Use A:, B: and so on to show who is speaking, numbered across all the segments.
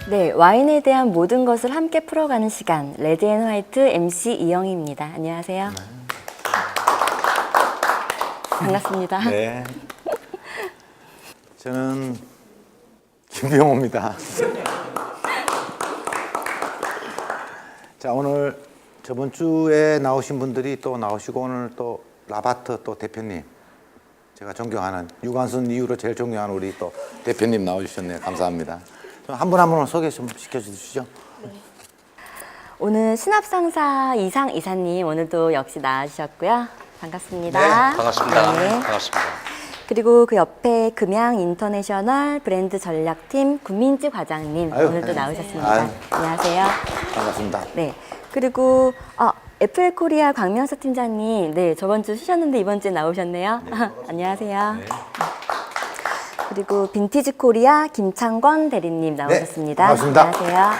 A: 네, 와인에 대한 모든 것을 함께 풀어가는 시간, 레드앤화이트 MC 이영희입니다. 안녕하세요. 반갑습니다.
B: 네. 저는 김병호입니다. 자, 오늘 저번 주에 나오신 분들이 또 나오시고 오늘 또 라바트 또 대표님, 제가 존경하는 유관순 이후로 제일 존경하는 우리 또 대표님 나와주셨네요. 감사합니다. 한 분 한 분 소개 좀 시켜주시죠.
A: 오늘 신합상사 이상 이사님 오늘도 역시 나와주셨고요. 반갑습니다.
B: 네,
C: 반갑습니다.
A: 네.
C: 반갑습니다.
A: 그리고 그 옆에 금양 인터내셔널 브랜드 전략팀 구민지 과장님
B: 아유,
A: 오늘도
B: 네.
A: 나오셨습니다.
B: 아유.
A: 안녕하세요.
B: 반갑습니다.
A: 네. 그리고 FL 코리아 광명수 팀장님, 네 저번 주 쉬셨는데 이번 주에 나오셨네요. 안녕하세요.
B: 네.
A: 그리고 빈티지 코리아 김창권 대리님 나오셨습니다.
B: 반갑습니다.
A: 안녕하세요.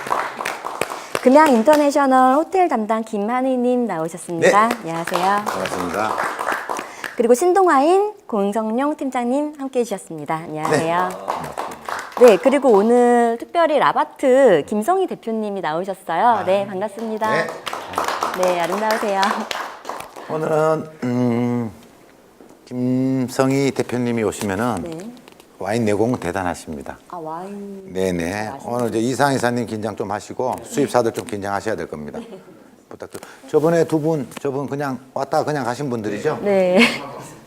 A: 금양 인터내셔널 호텔 담당 김한희님 나오셨습니다.
B: 네.
A: 안녕하세요.
B: 반갑습니다.
A: 그리고 신동아인 공성용 팀장님 함께해 주셨습니다. 안녕하세요. 네, 그리고 오늘 특별히 라바트 김성희 대표님이 나오셨어요. 네, 반갑습니다.
B: 네.
A: 네, 아름다우세요.
B: 오늘은 김성희 대표님이 오시면은
A: 네.
B: 와인 내공은 대단하십니다.
A: 와인.
B: 네네.
A: 맛있는
B: 오늘 이제 이상 이사님 긴장 좀 하시고 수입사들 좀 긴장하셔야 될 겁니다. 부탁드립니다. 저번에 두 분, 저분 그냥 왔다 그냥 가신 분들이죠?
A: 네.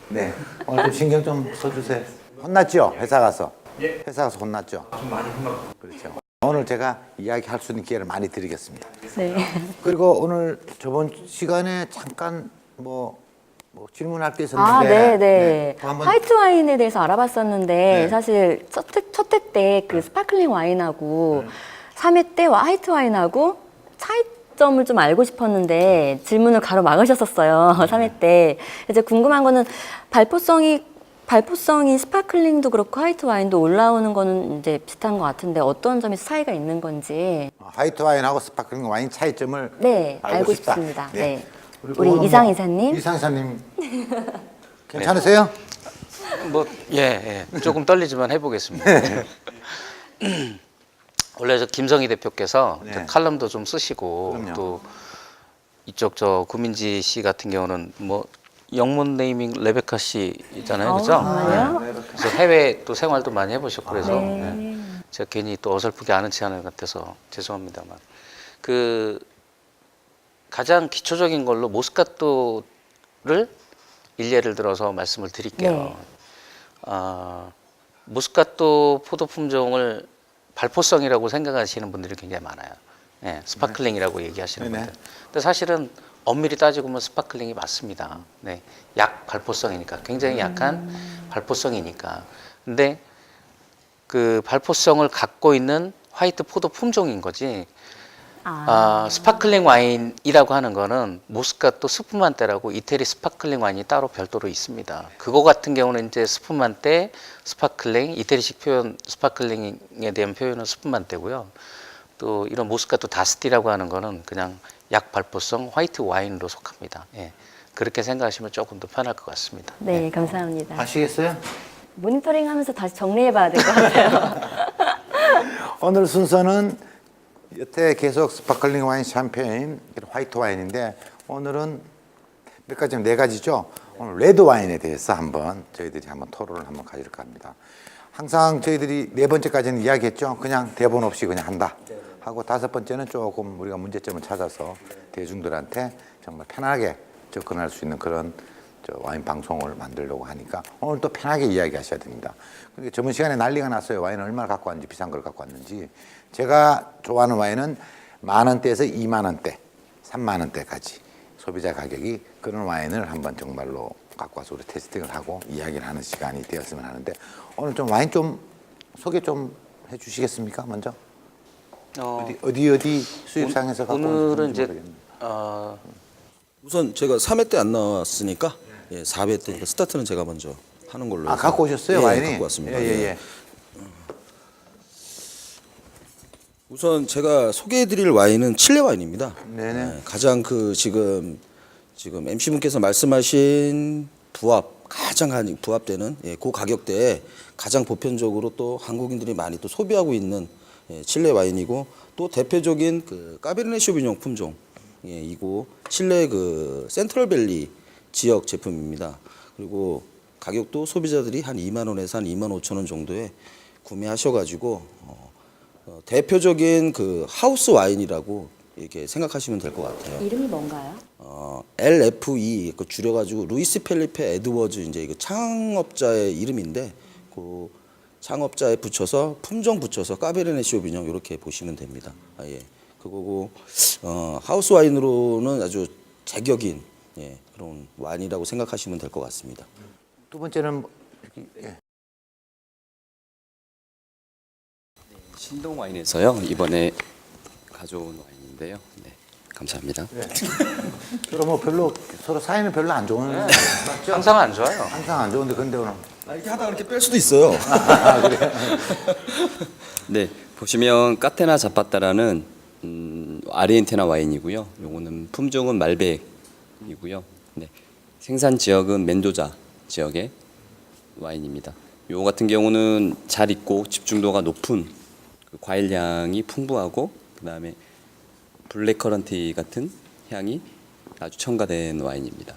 B: 네. 오늘 좀 신경 좀 써주세요. 혼났죠? 회사 가서. 회사 가서 혼났죠? 좀 많이 혼났고. 그렇죠. 오늘 제가 이야기할 수 있는 기회를 많이 드리겠습니다.
A: 네.
B: 그리고 오늘 저번 시간에 잠깐 뭐 질문할 게 있었는데.
A: 네.
B: 네. 또 한번
A: 화이트 와인에 대해서 알아봤었는데
B: 네.
A: 사실 첫 회 때 그 스파클링 와인하고 3회 때 화이트 와인하고 차이점을 좀 알고 싶었는데 질문을 가로막으셨었어요. 3회 때. 이제 궁금한 거는 발포성이 스파클링도 그렇고 화이트 와인도 올라오는 거는 이제 비슷한 것 같은데 어떤 점에서 차이가 있는 건지
B: 화이트 와인하고 스파클링 와인 차이점을
A: 네, 알고
B: 싶다.
A: 싶습니다.
B: 네.
A: 네.
B: 그리고
A: 우리
B: 오늘
A: 이상
B: 뭐
A: 이사님.
B: 이상 이사님 괜찮으세요?
C: 조금 떨리지만 해보겠습니다. 원래 저 김성희 대표께서
B: 네.
C: 저 칼럼도 좀 쓰시고
B: 그럼요.
C: 또 이쪽 저 구민지 씨 같은 경우는 뭐 영문 네이밍 레베카 씨잖아요, 그죠?
A: 정말요?
C: 그래서 해외 또 생활도 많이 해보셨고 그래서
A: 네.
C: 제가 괜히 또 어설프게 아는 체 하는 것 같아서 죄송합니다만 그 가장 기초적인 걸로 모스카토를 일례를 들어서 말씀을 드릴게요.
A: 네.
C: 모스카토 포도 품종을 발포성이라고 생각하시는 분들이 굉장히 많아요. 네, 스파클링이라고 얘기하시는
B: 네네.
C: 분들. 근데 사실은 엄밀히 따지고 보면 스파클링이 맞습니다. 네, 약 발포성이니까 굉장히 약한 발포성이니까. 근데 그 발포성을 갖고 있는 화이트 포도 품종인 거지. 스파클링 와인이라고 하는 거는 모스카토 스푸만테라고 이태리 스파클링 와인이 따로 별도로 있습니다. 그거 같은 경우는 이제 스푸만테, 스파클링, 이태리식 표현 스파클링에 대한 표현은 스푸만테고요. 또 이런 모스카토 다스티라고 하는 거는 그냥 약 발포성 화이트 와인으로 속합니다. 예. 그렇게 생각하시면 조금 더 편할 것 같습니다.
A: 네, 감사합니다.
B: 아시겠어요?
A: 모니터링 하면서 다시 정리해봐야 될 것 같아요.
B: 오늘 순서는 여태 계속 스파클링 와인, 샴페인, 화이트 와인인데 오늘은 몇 가지, 네 가지죠. 오늘 레드 와인에 대해서 저희들이 한번 토론을 한번 가질까 합니다. 항상 저희들이 네 번째까지는 이야기했죠. 그냥 대본 없이 그냥 한다 하고 다섯 번째는 조금 우리가 문제점을 찾아서 대중들한테 정말 편하게 접근할 수 있는 그런 와인 방송을 만들려고 하니까 오늘 또 편하게 이야기하셔야 됩니다. 근데 저번 시간에 난리가 났어요. 와인을 얼마나 갖고 왔는지, 비싼 걸 갖고 왔는지. 제가 좋아하는 와인은 10,000원대에서 20,000원대, 30,000원대까지 소비자 가격이 그런 와인을 한번 정말로 갖고 와서 우리 테스팅을 하고 이야기를 하는 시간이 되었으면 하는데 오늘 좀 와인 좀 소개 좀 해주시겠습니까? 먼저 어디 수입상에서 갖고
C: 오늘은
B: 오는지
C: 이제
B: 모르겠는데.
D: 우선 제가 3회 때 안 나왔으니까 4회 때니까 스타트는 제가 먼저 하는 걸로 해서.
B: 갖고 오셨어요?
D: 예,
B: 와인이?
D: 갖고 왔습니다.
B: 예.
D: 우선 제가 소개해드릴 와인은 칠레 와인입니다.
B: 네네.
D: 예, 가장 지금 MC분께서 말씀하신 가장 부합되는 그 가격대에 가장 보편적으로 또 한국인들이 많이 또 소비하고 있는 예, 칠레 와인이고 또 대표적인 그 까베르네 쇼비뇽 품종 예, 이고 칠레 그 센트럴밸리 지역 제품입니다. 그리고 가격도 소비자들이 한 2만 원에서 한 2만 5천 원 정도에 구매하셔가지고 대표적인 그 하우스 와인이라고 이렇게 생각하시면 될 것 같아요.
A: 이름이 뭔가요?
D: LFE 그 줄여가지고 루이스 펠리페 에드워즈 이제 이거 창업자의 이름인데 그 창업자에 붙여서 품종 붙여서 까베르네 쇼비뇽 이렇게 보시면 됩니다. 예, 그거고 하우스 와인으로는 아주 제격인 예, 그런 와인이라고 생각하시면 될 것 같습니다.
B: 두 번째는 예.
E: 신동 와인에서요 이번에 가져온 와인인데요. 네, 감사합니다.
B: 서로 뭐 별로 서로 사이는 별로 안 좋은 맞죠?
C: 항상 안 좋아요.
B: 항상 안 좋은데 근데 오늘
D: 이렇게 하다가 이렇게 뺄 수도 있어요.
E: 네, 보시면 까테나 자파타라는 아르헨티나 와인이고요. 요거는 품종은 말백이고요. 네, 생산 지역은 멘도자 지역의 와인입니다. 요 같은 경우는 잘 익고 집중도가 높은 그 과일향이 풍부하고 그다음에 블랙커런티 같은 향이 아주 첨가된 와인입니다.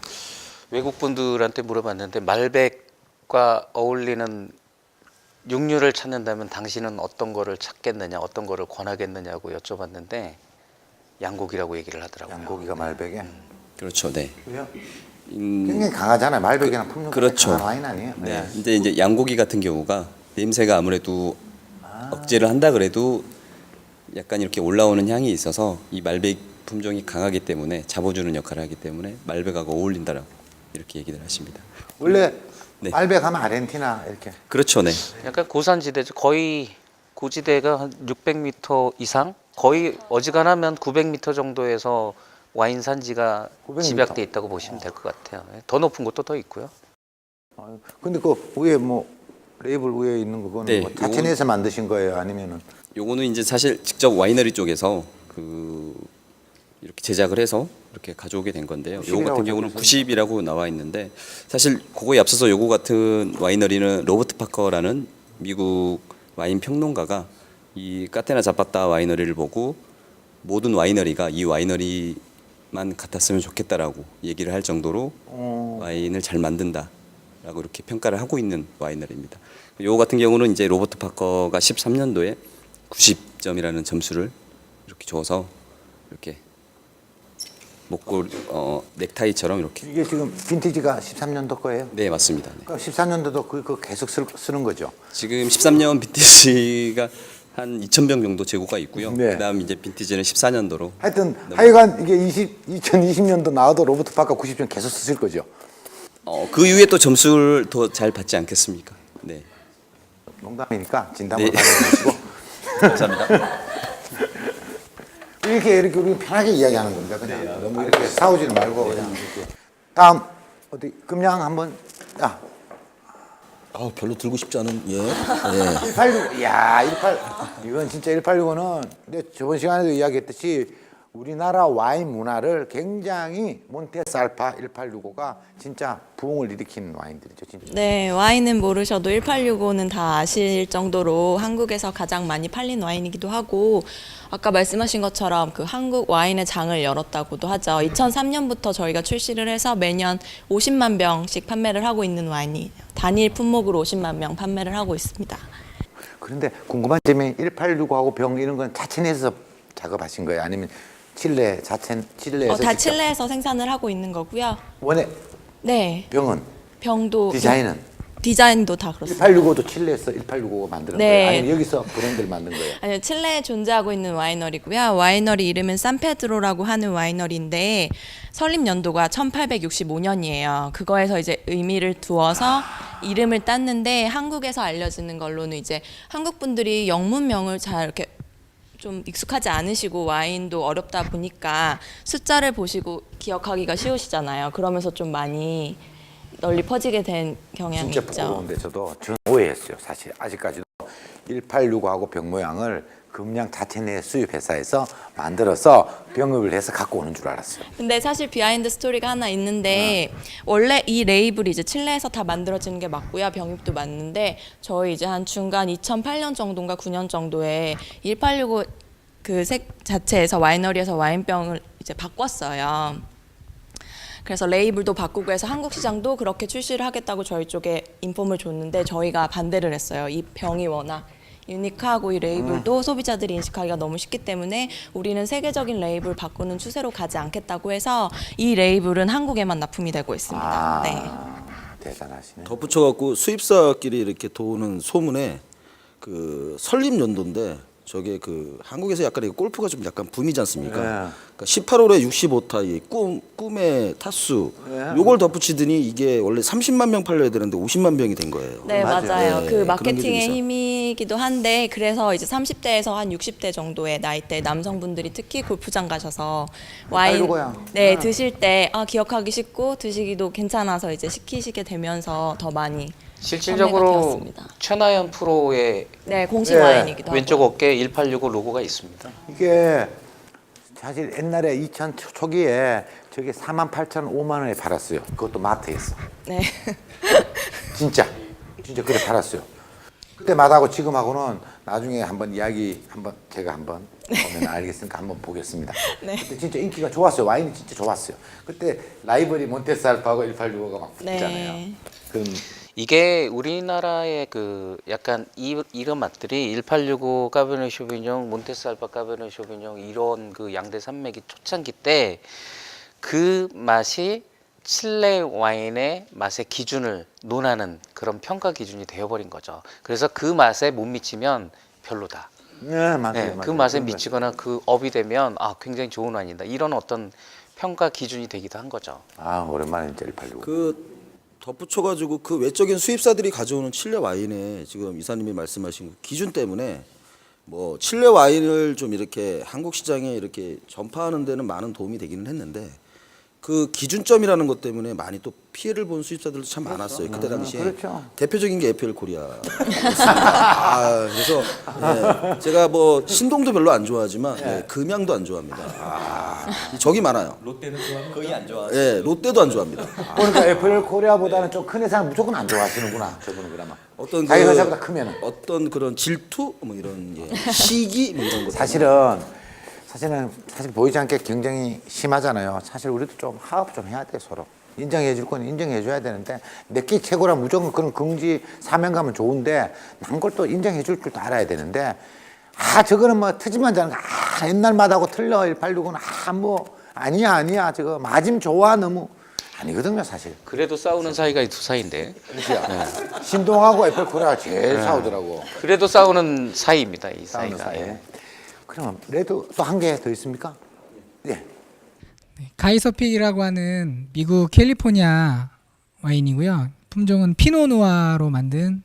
C: 외국 분들한테 물어봤는데 말백과 어울리는 육류를 찾는다면 당신은 어떤 거를 찾겠느냐, 어떤 거를 권하겠느냐고 여쭤봤는데 양고기라고 얘기를 하더라고요.
B: 양고기가 말백에
E: 그렇죠, 네.
B: 왜요?
E: 음,
B: 굉장히 강하잖아요. 말백이랑 풍류가
E: 그렇죠.
B: 강한 와인 아니에요?
E: 네. 근데 이제 양고기 같은 경우가 냄새가 아무래도 억제를 한다 그래도 약간 이렇게 올라오는 향이 있어서 이 말백 품종이 강하기 때문에 잡아주는 역할을 하기 때문에 말백하고 어울린다라고 이렇게 얘기를 하십니다.
B: 원래
E: 네.
B: 말백하면 아르헨티나 이렇게
E: 그렇죠, 네.
C: 약간 고산지대죠. 거의 고지대가 한 600m 이상, 거의 어지간하면 900m 정도에서 와인 산지가
B: 900m.
C: 집약돼 있다고 보시면 될 것 같아요. 더 높은 곳도 더 있고요.
B: 근데 그 위에 뭐 레이블 위에 있는 그거는
E: 네,
B: 뭐 자체내에서 만드신 거예요? 아니면은
E: 요거는 이제 사실 직접 와이너리 쪽에서 그 이렇게 제작을 해서 이렇게 가져오게 된 건데요. 요거
B: 90이라고
E: 같은 경우는
B: 적혀서
E: 90이라고 나와 있는데 사실 그거에 앞서서 요거 같은 와이너리는 로버트 파커라는 미국 와인 평론가가 이 까테나 자파타 와이너리를 보고 모든 와이너리가 이 와이너리만 같았으면 좋겠다라고 얘기를 할 정도로 와인을 잘 만든다라고 이렇게 평가를 하고 있는 와이너리입니다. 요거 같은 경우는 이제 로버트 파커가 13년도에 90점이라는 점수를 이렇게 줘서 이렇게 목골 넥타이처럼 이렇게
B: 이게 지금 빈티지가 13년도 거예요?
E: 네 맞습니다. 네.
B: 그러니까 14년도도 그거 계속 쓰는 거죠?
E: 지금 13년 빈티지가 한 2,000병 정도 재고가 있고요.
B: 네.
E: 그다음 이제 빈티지는 14년도로
B: 하여간 이게 2020년도 나와도 로버트 파커 90점 계속 쓰실 거죠?
E: 그 이후에 또 점수를 더 잘 받지 않겠습니까? 네.
B: 농담이니까 진담으로
E: 네.
B: 받아주시고
E: 감사합니다.
B: 이렇게 우리 편하게 이야기하는 겁니다. 그냥 너무 이렇게 싸우지는 말고 그냥 이렇게. 다음 어디 금양 한번
D: 별로 들고 싶지 않은 예.
B: 186. 이야 18 이건 진짜 186은 근데 저번 시간에도 이야기했듯이 우리나라 와인 문화를 굉장히 몬테살파 1865가 진짜 부흥을 일으킨 와인들이죠. 진짜.
F: 네, 와인은 모르셔도 1865는 다 아실 정도로 한국에서 가장 많이 팔린 와인이기도 하고 아까 말씀하신 것처럼 그 한국 와인의 장을 열었다고도 하죠. 2003년부터 저희가 출시를 해서 매년 50만 병씩 판매를 하고 있는 와인이 단일 품목으로 50만 병 판매를 하고 있습니다.
B: 그런데 궁금한 점이 1865하고 병 이런 건 자체내에서 작업하신 거예요? 아니면 칠레에서
F: 다
B: 직접?
F: 칠레에서 생산을 하고 있는 거고요.
B: 원래
F: 네,
B: 병은
F: 병도
B: 디자인은
F: 다 그렇습니다.
B: 1865도 칠레에서 1865가 만드는
F: 네.
B: 거예요? 아니면 여기서 브랜드를 만든 거예요?
F: 아니요, 칠레에 존재하고 있는 와이너리고요. 와이너리 이름은 산페드로라고 하는 와이너리인데 설립 연도가 1865년이에요. 그거에서 이제 의미를 두어서 이름을 땄는데 한국에서 알려지는 걸로는 이제 한국 분들이 영문명을 잘 이렇게 좀 익숙하지 않으시고 와인도 어렵다 보니까 숫자를 보시고 기억하기가 쉬우시잖아요. 그러면서 좀 많이 널리 퍼지게 된 경향이
B: 진짜
F: 있죠.
B: 부끄러운데 저는 오해했어요. 사실 아직까지도 1865하고 병 모양을 금량 자체 내 수입 회사에서 만들어서 병업을 해서 갖고 오는 줄 알았어요.
F: 근데 사실 비하인드 스토리가 하나 있는데 원래 이 레이블이 이제 칠레에서 다 만들어지는 게 맞고요. 병입도 맞는데 저희 이제 한 중간 2008년 정도인가 9년 정도에 1865 그 색 자체에서 와이너리에서 와인병을 이제 바꿨어요. 그래서 레이블도 바꾸고 해서 한국 시장도 그렇게 출시를 하겠다고 저희 쪽에 인폼을 줬는데 저희가 반대를 했어요. 이 병이 워낙 유니크하고 이 레이블도 소비자들이 인식하기가 너무 쉽기 때문에 우리는 세계적인 레이블 바꾸는 추세로 가지 않겠다고 해서 이 레이블은 한국에만 납품이 되고 있습니다. 네.
B: 대단하시네.
D: 덧붙여갖고 수입사끼리 이렇게 도는 소문에 그 설립 연도인데 저게 그 한국에서 약간 골프가 좀 약간 붐이지 않습니까?
B: 네.
D: 그러니까 18홀에 65타이 꿈의 타수 요걸 덧붙이더니 이게 원래 30만 병 팔려야 되는데 50만 병이 된 거예요.
F: 네, 맞아요.
D: 네,
F: 그
D: 그런 게
F: 마케팅의
D: 좀 있어요.
F: 힘이기도 한데 그래서 이제 30대에서 한 60대 정도의 나이대 남성분들이 특히 골프장 가셔서 와인
B: 아이고야.
F: 네, 드실 때 기억하기 쉽고 드시기도 괜찮아서 이제 시키시게 되면서 더 많이 판매가
C: 실질적으로
F: 되었습니다.
C: 최나연 프로의
F: 네, 공식
B: 네.
F: 와인이기도 하고.
C: 왼쪽 어깨에 1865 로고가 있습니다.
B: 이게 사실 옛날에 2000 초기에 저게 48,005만 원에 팔았어요. 그것도 마트에서.
F: 네.
B: 진짜 그래 팔았어요. 그때 맛하고 지금하고는 나중에 한번 이야기 한번 제가 한번 보면 알겠으니까 한번 보겠습니다.
F: 네.
B: 그때 진짜 인기가 좋았어요. 와인이 진짜 좋았어요. 그때 라이벌이 몬테살파하고 1865가 막 붙잖아요.
F: 네.
B: 그럼
C: 이게 우리나라의 그 약간 이런 맛들이 1865 까베르네 쇼비뇽, 몬테살바 까베르네 쇼비뇽 이런 그 양대 산맥이 초창기 때 그 맛이 칠레 와인의 맛의 기준을 논하는 그런 평가 기준이 되어버린 거죠. 그래서 그 맛에 못 미치면 별로다.
B: 네, 맞아요.
C: 네,
B: 맞아요.
C: 그 맛에
B: 그런 거예요.
C: 미치거나 그 업이 되면 굉장히 좋은 와인이다. 이런 어떤 평가 기준이 되기도 한 거죠.
B: 오랜만에 진짜 1865.
D: 그 덧붙여가지고 그 외적인 수입사들이 가져오는 칠레 와인에 지금 이사님이 말씀하신 그 기준 때문에 뭐 칠레 와인을 좀 이렇게 한국 시장에 이렇게 전파하는 데는 많은 도움이 되기는 했는데 그 기준점이라는 것 때문에 많이 또 피해를 본 수입사들도 참 많았어요. 그때 당시에
B: 그렇죠.
D: 대표적인 게 에펠 코리아. 그래서 제가 뭐 신동도 별로 안 좋아하지만 금양도 안 좋아합니다. 적이 많아요.
E: 롯데는 좋아하면 거의 안 좋아.
D: 롯데도 안 좋아합니다.
B: 그러니까 애플 코리아보다는 좀 큰 회사는 무조건 안 좋아하시는구나. 저분은 그나마.
D: 어떤
B: 자기 회사보다 크면은.
D: 어떤 그런 질투 뭐 이런 시기 뭐 이런 것
B: 사실 보이지 않게 경쟁이 심하잖아요. 사실 우리도 좀 화합 좀 해야 돼 서로. 인정해 줄 건 인정해 줘야 되는데 내끼 최고라 무조건 그런 긍지 사명감은 좋은데 난 걸 또 인정해 줄 줄도 알아야 되는데 저거는 뭐 트지만 자는 거 옛날 맛하고 틀려 1865는 뭐 아니야 저거 맞으면 좋아 너무 아니거든요 사실.
C: 그래도 싸우는 사이가 두 사이인데.
B: 그렇죠. 신동하고 애플 코리아가 제일 싸우더라고.
C: 그래도 싸우는 사이입니다. 이
B: 싸우는
C: 사이가.
B: 사이.
C: 예.
B: 그러면 레드 또 한 개 더 있습니까? 예.
G: 네, 가이서픽이라고 하는 미국 캘리포니아 와인이고요. 품종은 피노누아로 만든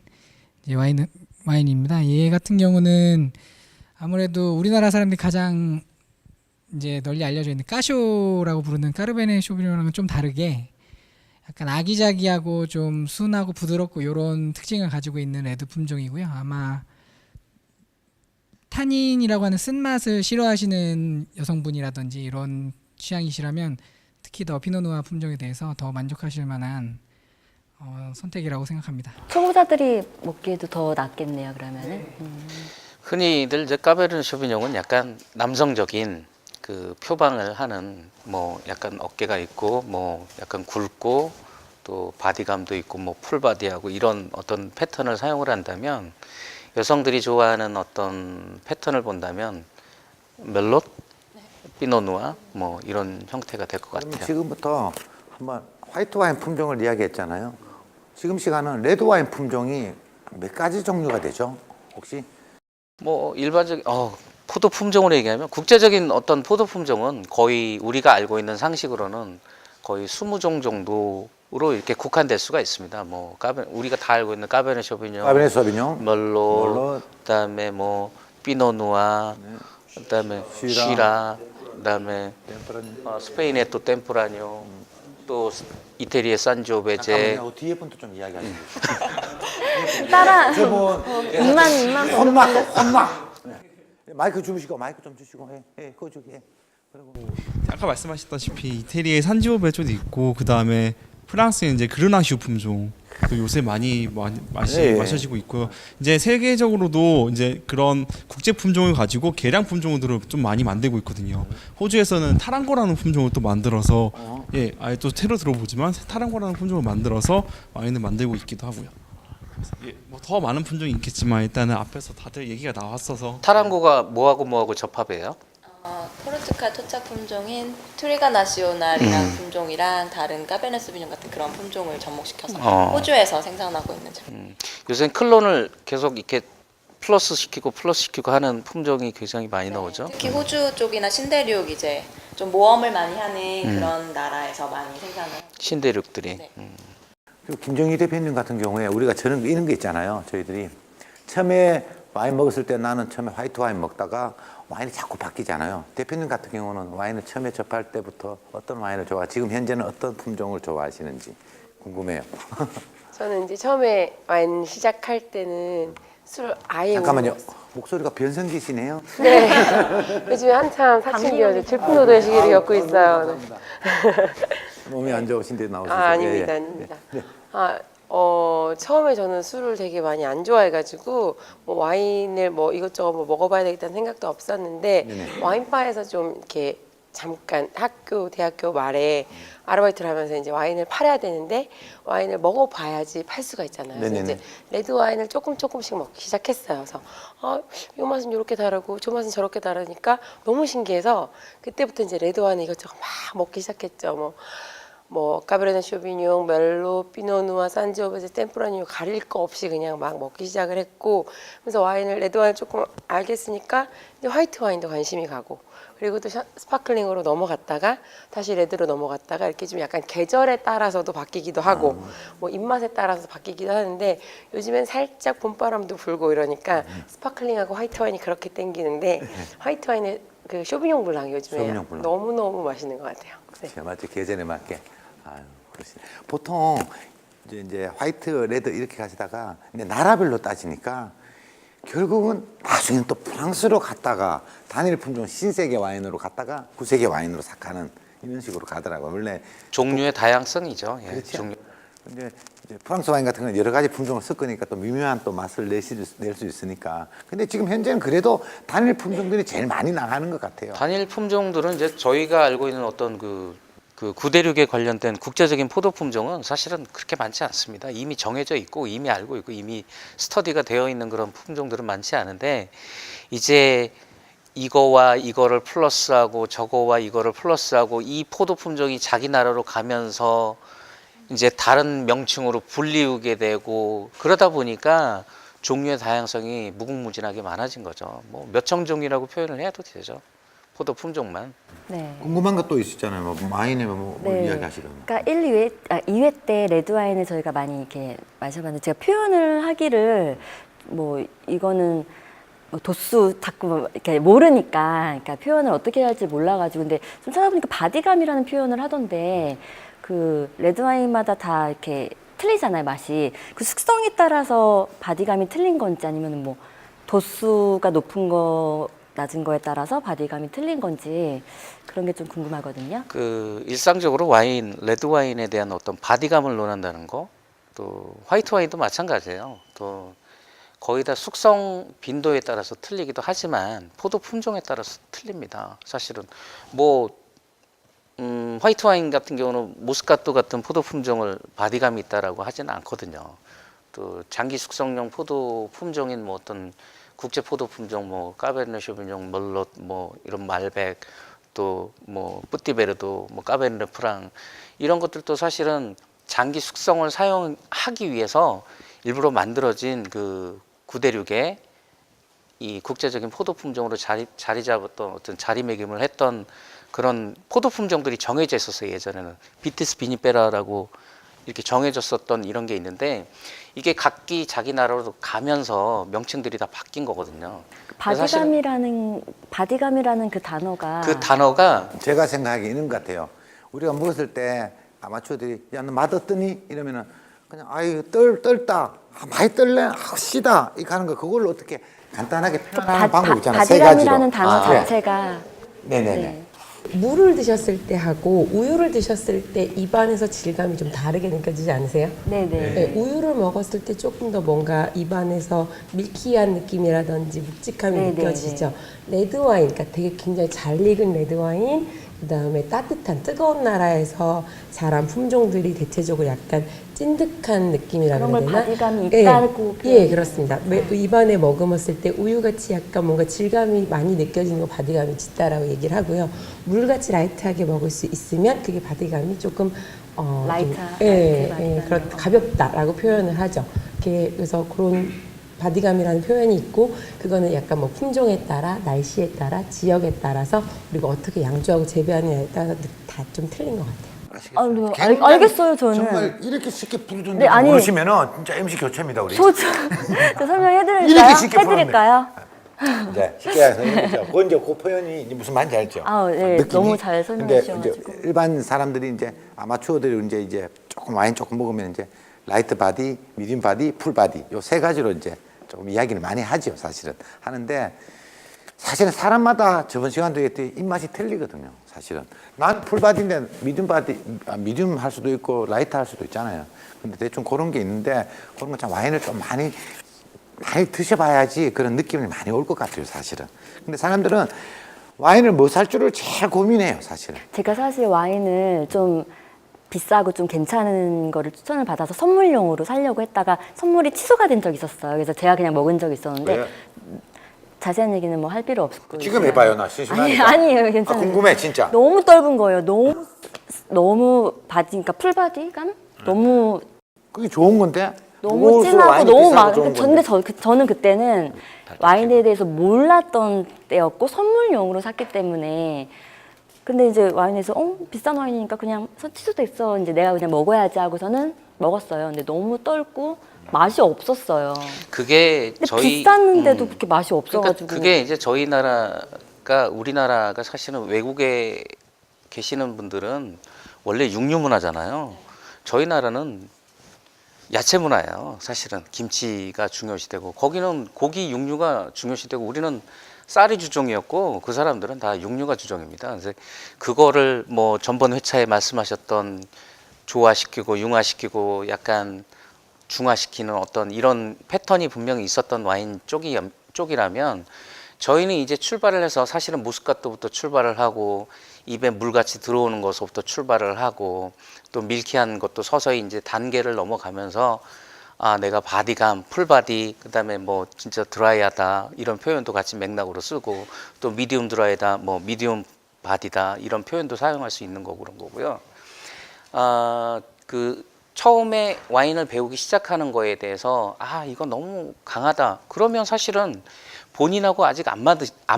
G: 이제 와인입니다. 얘 같은 경우는 아무래도 우리나라 사람들이 가장 이제 널리 알려져 있는 까쇼라고 부르는 까르베네 쇼비뇽랑은 좀 다르게 약간 아기자기하고 좀 순하고 부드럽고 이런 특징을 가지고 있는 레드 품종이고요. 아마 타닌이라고 하는 쓴맛을 싫어하시는 여성분이라든지 이런 취향이시라면 특히 더 피노누아 품종에 대해서 더 만족하실 만한 선택이라고 생각합니다.
A: 초보자들이 먹기에도 더 낫겠네요. 그러면은.
C: 흔히들 이제 까베르네 쇼비뇽은 약간 남성적인 그 표방을 하는 뭐 약간 어깨가 있고 뭐 약간 굵고 또 바디감도 있고 뭐 풀바디하고 이런 어떤 패턴을 사용을 한다면 여성들이 좋아하는 어떤 패턴을 본다면 멜롯, 피노누아 뭐 이런 형태가 될 것
B: 그러면
C: 같아요.
B: 지금부터 한번 화이트 와인 품종을 이야기했잖아요. 지금 시간은 레드 와인 품종이 몇 가지 종류가 되죠? 혹시?
C: 뭐 일반적인 포도 품종으로 얘기하면 국제적인 어떤 포도 품종은 거의 우리가 알고 있는 상식으로는 거의 20종 정도로 이렇게 국한될 수가 있습니다. 뭐 우리가 다 알고 있는 까베르네 쇼비뇽,
B: 까베르네 소비뇽,
C: 멀로, 그다음에 뭐 피노누아, 그다음에 쉬라, 그다음에 스페인의 또 템프라뇨, 또 이태리의 산지오베제.
B: 잠깐만요. 뒤에 분도 좀 이야기하시죠.
A: 따라
B: 저분
A: 입만
B: 혼막. 마이크 주시고 마이크 좀 주시고 그거 주기 그리고
H: 아까 말씀하셨다시피 이태리에 산지오베조도 있고 그 다음에 프랑스에 이제 그르나슈 품종 또 요새 많이
B: 예.
H: 마셔지고 있고요. 이제 세계적으로도 이제 그런 국제 품종을 가지고 개량 품종들을 좀 많이 만들고 있거든요. 호주에서는 타랑고라는 품종을 또 만들어서 아예 또 새로 들어보지만 타랑고라는 품종을 만들어서 와인을 만들고 있기도 하고요. 뭐 더 많은 품종이 있겠지만 일단은 앞에서 다들 얘기가 나왔어서
C: 타랑고가 뭐하고 접합해요?
F: 포르투갈 토착 품종인 투리가 나시오날이라는 품종이랑 다른 까베네 소비뇽 같은 그런 품종을 접목시켜서 호주에서 생산하고 있는 제품.
C: 요새 클론을 계속 이렇게 플러스 시키고 하는 품종이 굉장히 많이 나오죠.
F: 특히 호주 쪽이나 신대륙 이제 좀 모험을 많이 하는 그런 나라에서 많이 생산을.
C: 신대륙들이.
F: 네.
B: 그리고 김정희 대표님 같은 경우에 우리가 저런 이런 게 있잖아요. 저희들이 처음에 와인 먹었을 때 나는 처음에 화이트 와인 먹다가 와인이 자꾸 바뀌잖아요. 대표님 같은 경우는 와인을 처음에 접할 때부터 어떤 와인을 지금 현재는 어떤 품종을 좋아하시는지 궁금해요.
I: 저는 이제 처음에 와인 시작할 때는 술 아예
B: 잠깐만요.
I: 못 먹었어요.
B: 목소리가 변성기시네요.
I: 네. 요즘에 한참 사춘기여서 질풍노도의 시기를 겪고 있어요.
B: 몸이 안 좋으신데 나오시죠?
I: 아닙니다, 아닙니다. 처음에 저는 술을 되게 많이 안 좋아해가지고 뭐 와인을 뭐 이것저것 뭐 먹어봐야 되겠다는 생각도 없었는데
B: 네네.
I: 와인바에서 좀 이렇게 잠깐 대학교 말에 아르바이트를 하면서 이제 와인을 팔아야 되는데 와인을 먹어봐야지 팔 수가 있잖아요. 그래서
B: 네네네.
I: 이제 레드 와인을 조금씩 먹기 시작했어요. 그래서 이 맛은 이렇게 다르고 저 맛은 저렇게 다르니까 너무 신기해서 그때부터 이제 레드 와인을 이것저것 막 먹기 시작했죠. 뭐 까베르네 쇼비뇽, 멜로, 피노누아, 산지오베제, 템프라니오 가릴 거 없이 그냥 막 먹기 시작을 했고 그래서 레드 와인 조금 알겠으니까 이제 화이트 와인도 관심이 가고 그리고 또 스파클링으로 넘어갔다가 다시 레드로 넘어갔다가 이렇게 좀 약간 계절에 따라서도 바뀌기도 하고 뭐 입맛에 따라서 바뀌기도 하는데 요즘엔 살짝 봄바람도 불고 이러니까 스파클링하고 화이트 와인이 그렇게 땡기는데 화이트 와인의 그 쇼비뇽 블랑이 요즘에
B: 쇼비뇽 블랑.
I: 너무너무 맛있는 것 같아요. 네.
B: 제가 맞죠? 계절에 맞게. 아유, 그러시네. 보통 이제 화이트, 레드 이렇게 가시다가 근데 나라별로 따지니까 결국은 나중에는 또 프랑스로 갔다가 단일 품종 신세계 와인으로 갔다가 구세계 와인으로 삭하는 이런 식으로 가더라고요. 원래
C: 종류의 다양성이죠. 예,
B: 그렇죠.
C: 종류.
B: 근데 이제 프랑스 와인 같은 경우는 여러 가지 품종을 섞으니까 또 미묘한 또 맛을 낼 수 있으니까. 근데 지금 현재는 그래도 단일 품종들이 제일 많이 나가는 것 같아요.
C: 단일 품종들은 이제 저희가 알고 있는 어떤 그 구대륙에 관련된 국제적인 포도 품종은 사실은 그렇게 많지 않습니다. 이미 정해져 있고 이미 알고 있고 이미 스터디가 되어 있는 그런 품종들은 많지 않은데 이제 이거와 이거를 플러스하고 저거와 이거를 플러스하고 이 포도 품종이 자기 나라로 가면서 이제 다른 명칭으로 불리우게 되고 그러다 보니까 종류의 다양성이 무궁무진하게 많아진 거죠. 뭐 몇천 종이라고 표현을 해도 되죠. 포도 품종만.
A: 네.
B: 궁금한 것도 있었잖아요. 뭐 와인에 뭐 이야기하시던.
A: 그러니까 2회 때 레드 와인을 저희가 많이 이렇게 마셔봤는데 제가 표현을 하기를 뭐 이거는 뭐 도수 자꾸 이렇게 모르니까 그러니까 표현을 어떻게 해야 할지 몰라가지고 근데 좀 찾아보니까 바디감이라는 표현을 하던데 그 레드 와인마다 다 이렇게 틀리잖아요 맛이 그 숙성에 따라서 바디감이 틀린 건지 아니면 뭐 도수가 높은 거 낮은 거에 따라서 바디감이 틀린 건지 그런 게 좀 궁금하거든요.
C: 그 일상적으로 레드 와인에 대한 어떤 바디감을 논한다는 거, 또 화이트 와인도 마찬가지예요. 또 거의 다 숙성 빈도에 따라서 틀리기도 하지만 포도 품종에 따라서 틀립니다. 사실은 뭐 화이트 와인 같은 경우는 모스카토 같은 포도 품종을 바디감이 있다라고 하지는 않거든요. 또 장기 숙성용 포도 품종인 뭐 어떤 국제 포도 품종 뭐 까베르네 쇼비뇽, 멀롯 뭐 이런 말백 또 뭐 뿌띠베르도 뭐 까베르네 프랑 이런 것들도 사실은 장기 숙성을 사용하기 위해서 일부러 만들어진 그 구대륙의 이 국제적인 포도 품종으로 자리 잡았던 어떤 자리매김을 했던 그런 포도 품종들이 정해져 있었어요. 예전에는 비티스 비니페라라고 이렇게 정해졌었던 이런 게 있는데 이게 각기 자기 나라로 가면서 명칭들이 다 바뀐 거거든요.
A: 바디감이라는 그 단어가
B: 제가 생각하기에 있는 것 같아요. 우리가 먹었을 때 아마추어들이 야, 너 맛없더니? 이러면은 그냥 아유 떨다 많이 떨래? 시다 이렇게 하는 거 그걸로 어떻게 간단하게
A: 그
B: 표현하는 방법 있잖아요. 세 가지로.
A: 바디감이라는 단어
B: 그래.
A: 자체가
B: 네네네.
A: 네.
I: 물을 드셨을 때 하고 우유를 드셨을 때 입안에서 질감이 좀 다르게 느껴지지 않으세요?
A: 네네.
I: 네, 우유를 먹었을 때 조금 더 뭔가 입안에서 밀키한 느낌이라든지 묵직함이
A: 네,
I: 느껴지죠. 레드와인, 그러니까 되게 굉장히 잘 익은 레드와인, 그다음에 따뜻한 뜨거운 나라에서 자란 품종들이 대체적으로 약간 찐득한 느낌이라고
A: 그런
I: 해야
A: 걸
I: 되나?
A: 바디감이
I: 예,
A: 있다고
I: 예, 그렇습니다. 입안에 머금었을 때 우유같이 약간 뭔가 질감이 많이 느껴지는 거 바디감이 짙다라고 얘기를 하고요. 물같이 라이트하게 먹을 수 있으면 그게 바디감이 조금 가볍다라고 표현을 하죠. 그래서 그런 바디감이라는 표현이 있고 그거는 약간 뭐 품종에 따라 날씨에 따라 지역에 따라서 그리고 어떻게 양조하고 재배하느냐에 따라 다 좀 틀린 것 같아요.
A: 뭐
B: 굉장히
A: 알겠어요 저는.
B: 정말 이렇게 쉽게 풀어준다고
A: 네, 아니,
B: 모르시면은 진짜 MC 교체입니다 우리.
A: 저 설명해드릴까요?
B: 이렇게 쉽게
A: 해드릴까요?
B: 네, 쉽게 해서 그 이제 그 표현이 이제 무슨 말인지 알죠?
A: 아, 네,
B: 느낌이?
A: 너무 잘 설명해
B: 근데
A: 주셔가지고.
B: 이제 일반 사람들이 이제 아마추어들이 이제 조금 와인 조금 먹으면 이제 라이트 바디, 미디움 바디, 풀 바디 요 세 가지로 이제 조금 이야기를 많이 하죠, 사실은. 하는데 사실은 사람마다 저번 시간도 얘기했듯이 입맛이 틀리거든요, 사실은. 난 풀바디인데 미디움 할 수도 있고 라이트 할 수도 있잖아요. 근데 대충 그런 게 있는데 그런 건 참 와인을 좀 많이 드셔봐야지 그런 느낌이 많이 올 것 같아요, 사실은. 근데 사람들은 와인을 뭐 살 줄을 제일 고민해요, 사실은.
A: 제가 사실 와인을 좀 비싸고 좀 괜찮은 거를 추천을 받아서 선물용으로 사려고 했다가 선물이 취소가 된 적이 있었어요. 그래서 제가 그냥 먹은 적이 있었는데
B: 왜요?
A: 자세한 얘기는 뭐 할 필요 없고
B: 지금 해봐요, 나 심심하니까.
A: 아니에요, 괜찮아요.
B: 궁금해, 진짜.
A: 너무 떫은 거예요. 너무 바디, 그러니까 풀바디감? 너무
B: 그게 좋은 건데?
A: 너무
B: 무거울수록
A: 진하고
B: 와인이
A: 너무
B: 비싸고
A: 막.
B: 좋은
A: 근데
B: 건데.
A: 저는 그때는 와인에 대해서 몰랐던 때였고 선물용으로 샀기 때문에. 근데 이제 와인에서 비싼 와인이니까 그냥 취소됐어. 이제 내가 그냥 먹어야지 하고서는 먹었어요. 근데 너무 떫고 맛이 없었어요.
C: 그게
A: 근데
C: 저희
A: 비쌌는데도 그렇게 맛이 없어가지고.
C: 그러니까 그게 이제 저희 나라가 우리나라가 사실은 외국에 계시는 분들은 원래 육류 문화잖아요. 저희 나라는 야채 문화예요. 사실은 김치가 중요시되고 거기는 고기 육류가 중요시되고 우리는 쌀이 주종이었고 그 사람들은 다 육류가 주종입니다. 그래서 그거를 뭐 전번 회차에 말씀하셨던 조화시키고 융화시키고 약간 중화시키는 어떤 이런 패턴이 분명히 있었던 와인 쪽이라면 저희는 이제 출발을 해서 사실은 무스카토부터 출발을 하고 입에 물같이 들어오는 것부터 출발을 하고 또 밀키한 것도 서서히 이제 단계를 넘어가면서 내가 바디감, 풀바디, 그다음에 뭐 진짜 드라이하다 이런 표현도 같이 맥락으로 쓰고 또 미디움 드라이다, 뭐 미디움 바디다 이런 표현도 사용할 수 있는 거고 그런 거고요. 처음에 와인을 배우기 시작하는 거에 대해서 이거 너무 강하다. 그러면 사실은 본인하고 아직 안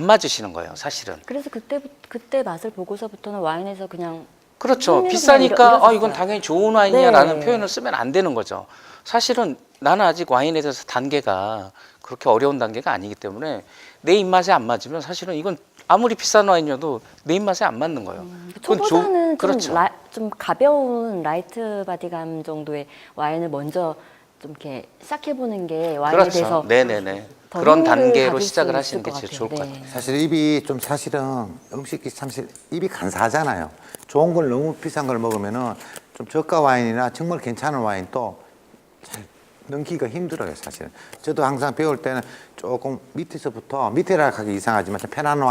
C: 맞으시는 거예요, 사실은.
A: 그래서 그때 맛을 보고서부터는 와인에서 그냥
C: 그렇죠.
A: 흥미를
C: 비싸니까
A: 그냥 잃었어요.
C: 이건 당연히 좋은 와인이야라는
A: 네.
C: 표현을 쓰면 안 되는 거죠. 사실은 나는 아직 와인에 대해서 단계가 그렇게 어려운 단계가 아니기 때문에 내 입맛에 안 맞으면 사실은 이건 아무리 비싼 와인이어도 내 입맛에 안 맞는 거예요. 그건
A: 초보자는
C: 그렇죠.
A: 좀 가벼운 라이트 바디감 정도의 와인을 먼저 좀 이렇게 시작해보는 게 와인에
C: 그렇죠.
A: 대해서
C: 네네네.
A: 더
C: 그런
A: 흥미를
C: 단계로
A: 가질
C: 시작을
A: 수
C: 하시는 게
A: 있을
C: 제일 좋을 것 같아요.
B: 사실 입이 좀 사실은 음식이 사실 입이 간사하잖아요. 좋은 걸 너무 비싼 걸 먹으면은 좀 저가 와인이나 정말 괜찮은 와인 또 잘 넘기기가 힘들어요, 사실은. 저도 항상 배울 때는 조금 밑에라 하기 이상하지만 좀 편안한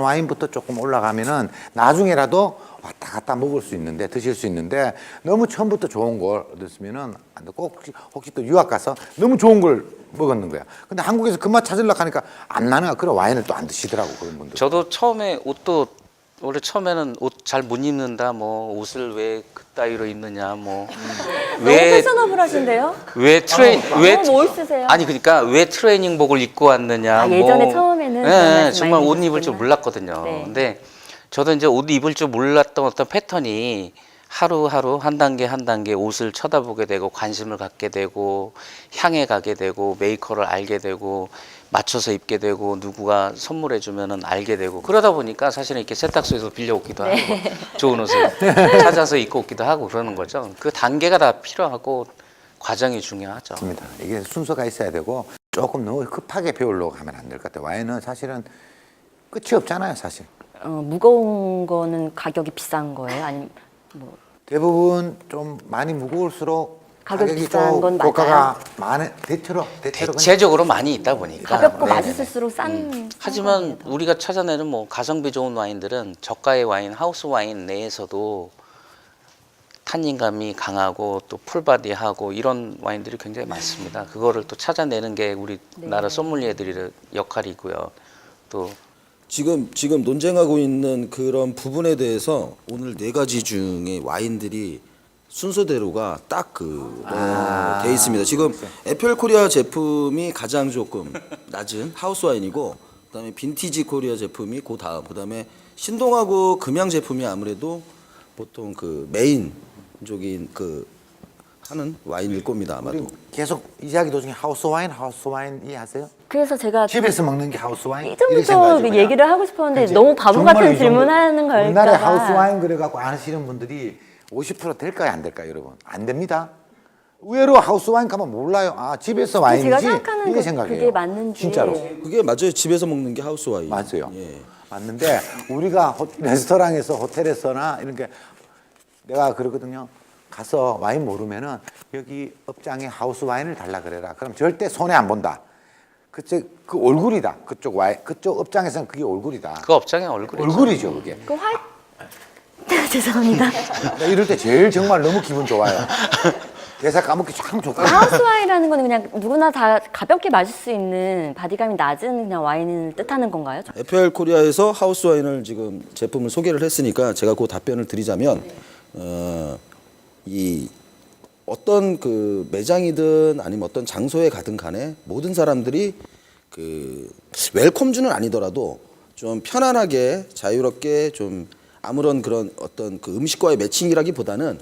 B: 와인부터 조금 올라가면은 나중에라도 왔다 갔다 먹을 수 있는데 드실 수 있는데 너무 처음부터 좋은 걸 얻었으면은 안 돼. 꼭 혹시 또 유학 가서 너무 좋은 걸 먹었는 거야. 근데 한국에서 그 맛 찾으려고 하니까 안 나는 그런 와인을 또 안 드시더라고 그런 분들.
C: 저도 처음에 원래 처음에는 옷 잘 못 입는다, 뭐 옷을 왜 그따위로 입느냐, 뭐
A: 너무 패셔너블하신데요?
C: 너무
A: 멋있으세요.
C: 아니 그러니까 왜 트레이닝복을 입고 왔느냐.
A: 예전에 처음에는 그런
C: 네,
A: 말씀
C: 정말
A: 많이
C: 옷 입을 줄
A: 해주셨지만.
C: 몰랐거든요.
A: 네.
C: 근데 저도 이제 옷 입을 줄 몰랐던 어떤 패턴이 하루하루 한 단계 옷을 쳐다보게 되고 관심을 갖게 되고 향해 가게 되고 메이커를 알게 되고 맞춰서 입게 되고 누구가 선물해 주면은 알게 되고 그러다 보니까 사실은 이렇게 세탁소에서 빌려 오기도 하고 좋은 옷을 찾아서 입고 오기도 하고 그러는 거죠. 그 단계가 다 필요하고 과정이 중요하죠.
B: 맞습니다. 이게 순서가 있어야 되고 조금 너무 급하게 배우려고 하면 안 될 것 같아요. 와인은 사실은 끝이 없잖아요, 사실.
A: 무거운 거는 가격이 비싼 거예요? 아니면 뭐
B: 대부분 좀 많이 무거울수록
A: 가격이
B: 가격이
A: 비싼
B: 좀
A: 건
B: 고가가 많은 대체로 그냥
C: 대체적으로 많이 있다 보니까
A: 가볍고
C: 네네네.
A: 맛있을수록 싼
C: 하지만
A: 상황이에요.
C: 우리가 찾아내는 뭐 가성비 좋은 와인들은 저가의 와인, 하우스 와인 내에서도 탄닌감이 강하고 또 풀바디하고 이런 와인들이 굉장히 많습니다. 그거를 또 찾아내는 게 우리나라 소믈리에들의 역할이고요. 또
D: 지금 논쟁하고 있는 그런 부분에 대해서 오늘 4가지 중에 와인들이 순서대로가 딱 돼 있습니다. 지금 에펠 코리아 제품이 가장 조금 낮은 하우스 와인이고, 그다음에 빈티지 코리아 제품이 그 다음, 그다음에 신동하고 금양 제품이 아무래도 보통 그 메인적인 그 하는 와인일 겁니다. 아마도.
B: 계속 이야기 도중에 하우스 와인 이해하세요?
A: 그래서 제가
B: 집에서 먹는 게 하우스 와인? 이렇게
A: 삐좀더
B: 생각하실
A: 그
B: 거야.
A: 얘기를 하고 싶었는데
B: 그치?
A: 너무 바보
B: 정말
A: 같은
B: 이 정도
A: 질문하는 걸까
B: 우리나라에
A: 봐.
B: 하우스 와인 그래갖고 아시는 분들이 50% 될까요, 안 될까요, 여러분? 안 됩니다. 의외로 하우스 와인 가면 몰라요. 아, 집에서 와인이지.
A: 제가 생각하는
B: 이게
A: 그-
B: 생각이에요.
A: 그게 맞는지.
B: 진짜로.
D: 그게 맞아요. 집에서 먹는 게 하우스 와인.
B: 맞아요.
D: 예.
B: 맞는데 우리가 레스토랑에서 호텔에서나 이런 게 내가 그러거든요. 가서 와인 모르면은 여기 업장에 하우스 와인을 달라 그래라. 그럼 절대 손해 안 본다. 그 얼굴이다. 그쪽 업장에서는 그게 얼굴이다.
C: 그 업장의 얼굴이죠.
B: 얼굴이죠, 그게.
A: 그 죄송합니다.
B: 나 이럴 때 제일 정말 너무 기분 좋아요. 대사 까먹기 참 좋고.
A: 하우스 와인이라는 거는 그냥 누구나 다 가볍게 마실 수 있는 바디감이 낮은 그냥 와인을 뜻하는 건가요?
D: 에펠 코리아에서 하우스 와인을 지금 제품을 소개를 했으니까 제가 그 답변을 드리자면 이 어떤 그 매장이든 아니면 어떤 장소에 가든 간에 모든 사람들이 그 웰컴주는 아니더라도 좀 편안하게 자유롭게 좀 아무런 그런 어떤 그 음식과의 매칭이라기보다는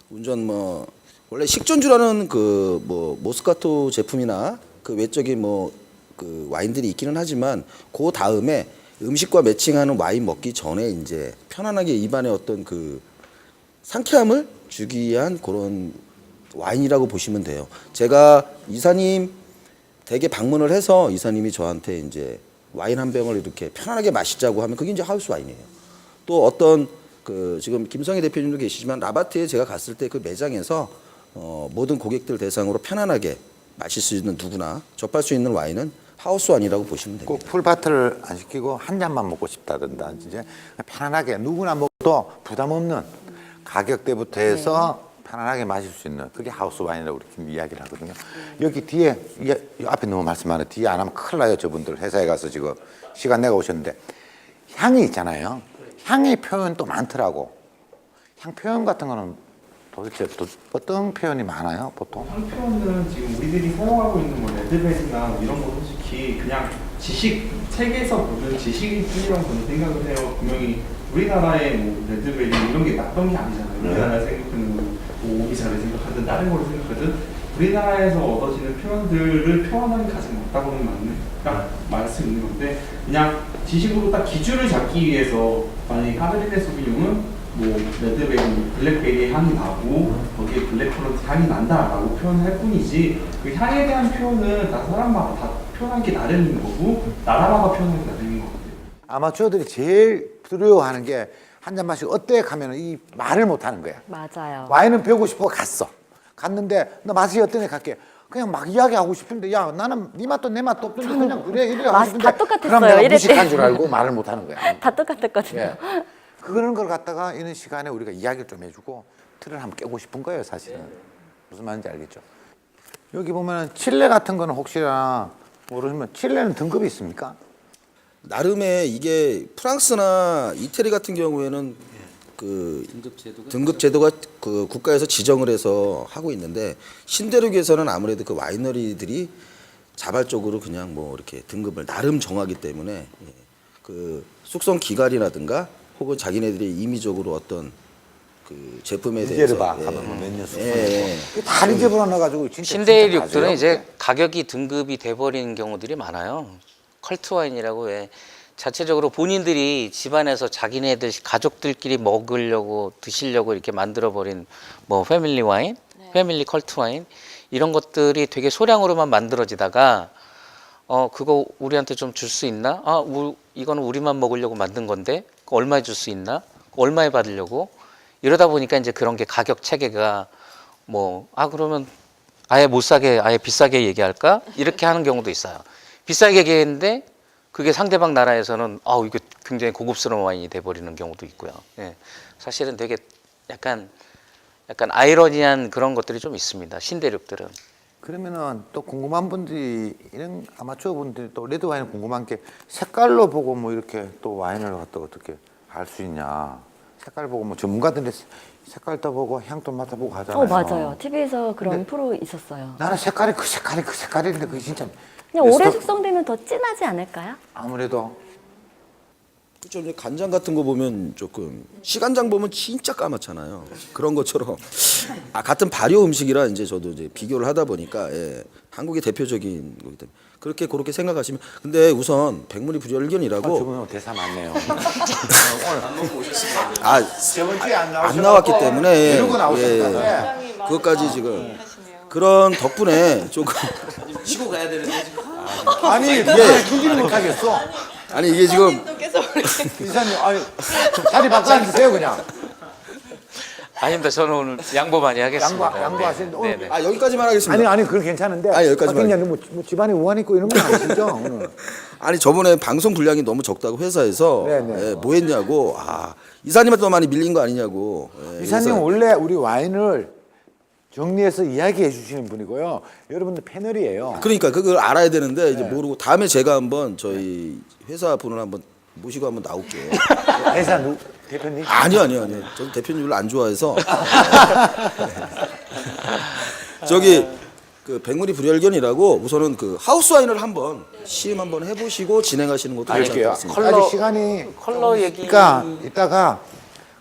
D: 운전 뭐 원래 식전주라는 그 뭐 모스카토 제품이나 그 외적인 뭐 그 와인들이 있기는 하지만 그 다음에 음식과 매칭하는 와인 먹기 전에 이제 편안하게 입안에 어떤 그 상쾌함을 주기 위한 그런 와인이라고 보시면 돼요. 제가 이사님 댁에 방문을 해서 이사님이 저한테 이제 와인 한 병을 이렇게 편안하게 마시자고 하면 그게 이제 하우스 와인이에요. 또 어떤 그 지금 김성희 대표님도 계시지만 라바트에 제가 갔을 때 그 매장에서 모든 고객들 대상으로 편안하게 마실 수 있는 누구나 접할 수 있는 와인은 하우스 와인이라고 보시면 됩니다.
B: 꼭 풀바트를 안 시키고 한 잔만 먹고 싶다든가 이제 편안하게 누구나 먹어도 부담 없는 가격대부터 해서 편안하게 마실 수 있는 그게 하우스 와인이라고 이렇게 이야기를 하거든요. 여기 뒤에 이 앞에 너무 말씀 안 해요. 뒤에 안 하면 큰일 나요. 저분들 회사에 가서 지금 시간 내가 오셨는데 향이 있잖아요. 향의 표현 또 많더라고. 향 표현 같은 거는 도대체 어떤 표현이 많아요, 보통?
H: 향 표현은 지금 우리들이 사용하고 있는 뭐 레드벨이나 이런 거 솔직히 그냥 지식 책에서 보는 지식일 뿐이라고 저는 생각을 해요. 분명히 우리나라의 뭐 레드벨이 이런 게 나쁜 게 아니잖아요. 우리나라 생각하는 뭐 오기자를 생각하든 다른 거를 생각하든 우리나라에서 얻어지는 표현들을 표현하는 가장 맞다고는 말할 수 있는 건데 그냥 지식으로 딱 기준을 잡기 위해서 만약에 카베르네 소비뇽은 뭐 레드베리, 블랙베리 향이 나고 거기에 블랙커런트 향이 난다라고 표현할 뿐이지 그 향에 대한 표현은 다 사람마다 다 표현하기 나름인 거고 나라마다 표현하기 나름인 것 같아요.
B: 아마추어들이 제일 두려워하는 게 한 잔 마시고 어때? 하면 이 말을 못 하는 거야.
A: 맞아요.
B: 와인은 배우고 싶어 갔어. 갔는데 너 맛이 어떠냐 갈게. 그냥 막 이야기하고 싶은데 야 나는 네 맛도 내 맛도 없는데 그냥 그래 이래 하고
A: 맛이
B: 싶은데
A: 다 똑같았어요.
B: 그럼 내가
A: 이랬대.
B: 무식한 줄 알고 말을 못 하는 거야.
A: 다 똑같았거든요.
B: 예. 그런 걸 갖다가 이런 시간에 우리가 이야기를 좀 해주고 틀을 한번 깨고 싶은 거예요, 사실은. 무슨 말인지 알겠죠? 여기 보면 칠레 같은 거는 혹시나 모르시면 칠레는 등급이 있습니까?
D: 나름의 이게 프랑스나 이태리 같은 경우에는 그 등급 제도가 그 국가에서 지정을 해서 하고 있는데 신대륙에서는 아무래도 그 와이너리들이 자발적으로 그냥 뭐 이렇게 등급을 나름 정하기 때문에 예. 그 숙성 기간이라든가 혹은 자기네들이 임의적으로 어떤 그 제품에 대해서
B: 리제르바 가면 몇년
D: 예.
B: 숙성해서 다 리제르바 넣어가지고 진짜
C: 신대륙들은
B: 진짜
C: 이제 가격이 등급이 돼버리는 경우들이 많아요. 컬트 와인이라고 왜 자체적으로 본인들이 집안에서 자기네들 가족들끼리 먹으려고 드시려고 이렇게 만들어버린 뭐 패밀리 와인, 패밀리 컬트 와인 이런 것들이 되게 소량으로만 만들어지다가 그거 우리한테 좀 줄 수 있나? 이거는 우리만 먹으려고 만든 건데 그거 얼마에 줄 수 있나? 얼마에 받으려고? 이러다 보니까 이제 그런 게 가격 체계가 그러면 아예 못 사게 아예 비싸게 얘기할까? 이렇게 하는 경우도 있어요. 비싸게 얘기했는데 그게 상대방 나라에서는 이게 굉장히 고급스러운 와인이 돼버리는 경우도 있고요. 예. 사실은 되게 약간 아이러니한 그런 것들이 좀 있습니다. 신대륙들은.
B: 그러면은 또 궁금한 분들이 이런 아마추어 분들이 또 레드 와인을 궁금한 게 색깔로 보고 뭐 이렇게 또 와인을 갖다 어떻게 알 수 있냐. 색깔 보고 뭐 전문가들이 색깔도 보고 향도 맡아보고 하잖아요.
A: 맞아요. TV에서 그런 프로 있었어요.
B: 나는 색깔이 그 색깔인데 그게 진짜
A: 그냥 오래 숙성되면 더 진하지 않을까요?
B: 아무래도
D: 그렇죠. 이제 간장 같은 거 보면 조금 시간장 보면 진짜 까맣잖아요. 그런 것처럼 같은 발효 음식이라 이제 저도 이제 비교를 하다 보니까 한국의 대표적인 거기 때문에 그렇게 생각하시면 근데 우선 백문이 불여일견이라고
B: 저분 대사 많네요.
D: 저번
B: 주에
D: 안 나왔기 때문에
B: 이러고 나오셨다.
D: 그것까지 지금 그런 덕분에 조금
E: 쉬고 가야 되는데 지금.
B: 아니 이게 숨기는 못하겠어.
D: 아니 이게 지금
B: 이사님 자리 바꿔 앉으세요 그냥.
C: 아닙니다. 저는 오늘 양보 많이 하겠습니다.
B: 양보하시는데 오늘
C: 네네.
D: 여기까지만 하겠습니다.
B: 아니 그건 괜찮은데.
D: 여기까지만.
B: 뭐 집안에 우환 있고 이런 건 아니시죠 오늘?
D: 아니 저번에 방송 분량이 너무 적다고 회사에서
B: 네네.
D: 뭐 했냐고 이사님한테 더 많이 밀린 거 아니냐고.
B: 이사님
D: 그래서
B: 원래 우리 와인을 정리해서 이야기해 주시는 분이고요. 여러분들 패널이에요.
D: 그러니까 그걸 알아야 되는데 이제 모르고 다음에 제가 한번 저희 회사 분을 한번 모시고 한번 나올게요.
B: 회사 대표님?
D: 아니요. 저는 대표님 별로 안 좋아해서. 저기 그 백문이 불여일견이라고 우선은 그 하우스 와인을 한번 시음 한번 해보시고 진행하시는 것도 괜찮을 것
B: 알게요.
D: 같습니다.
B: 아직 시간이
C: 컬러 얘기.
B: 그러니까 이따가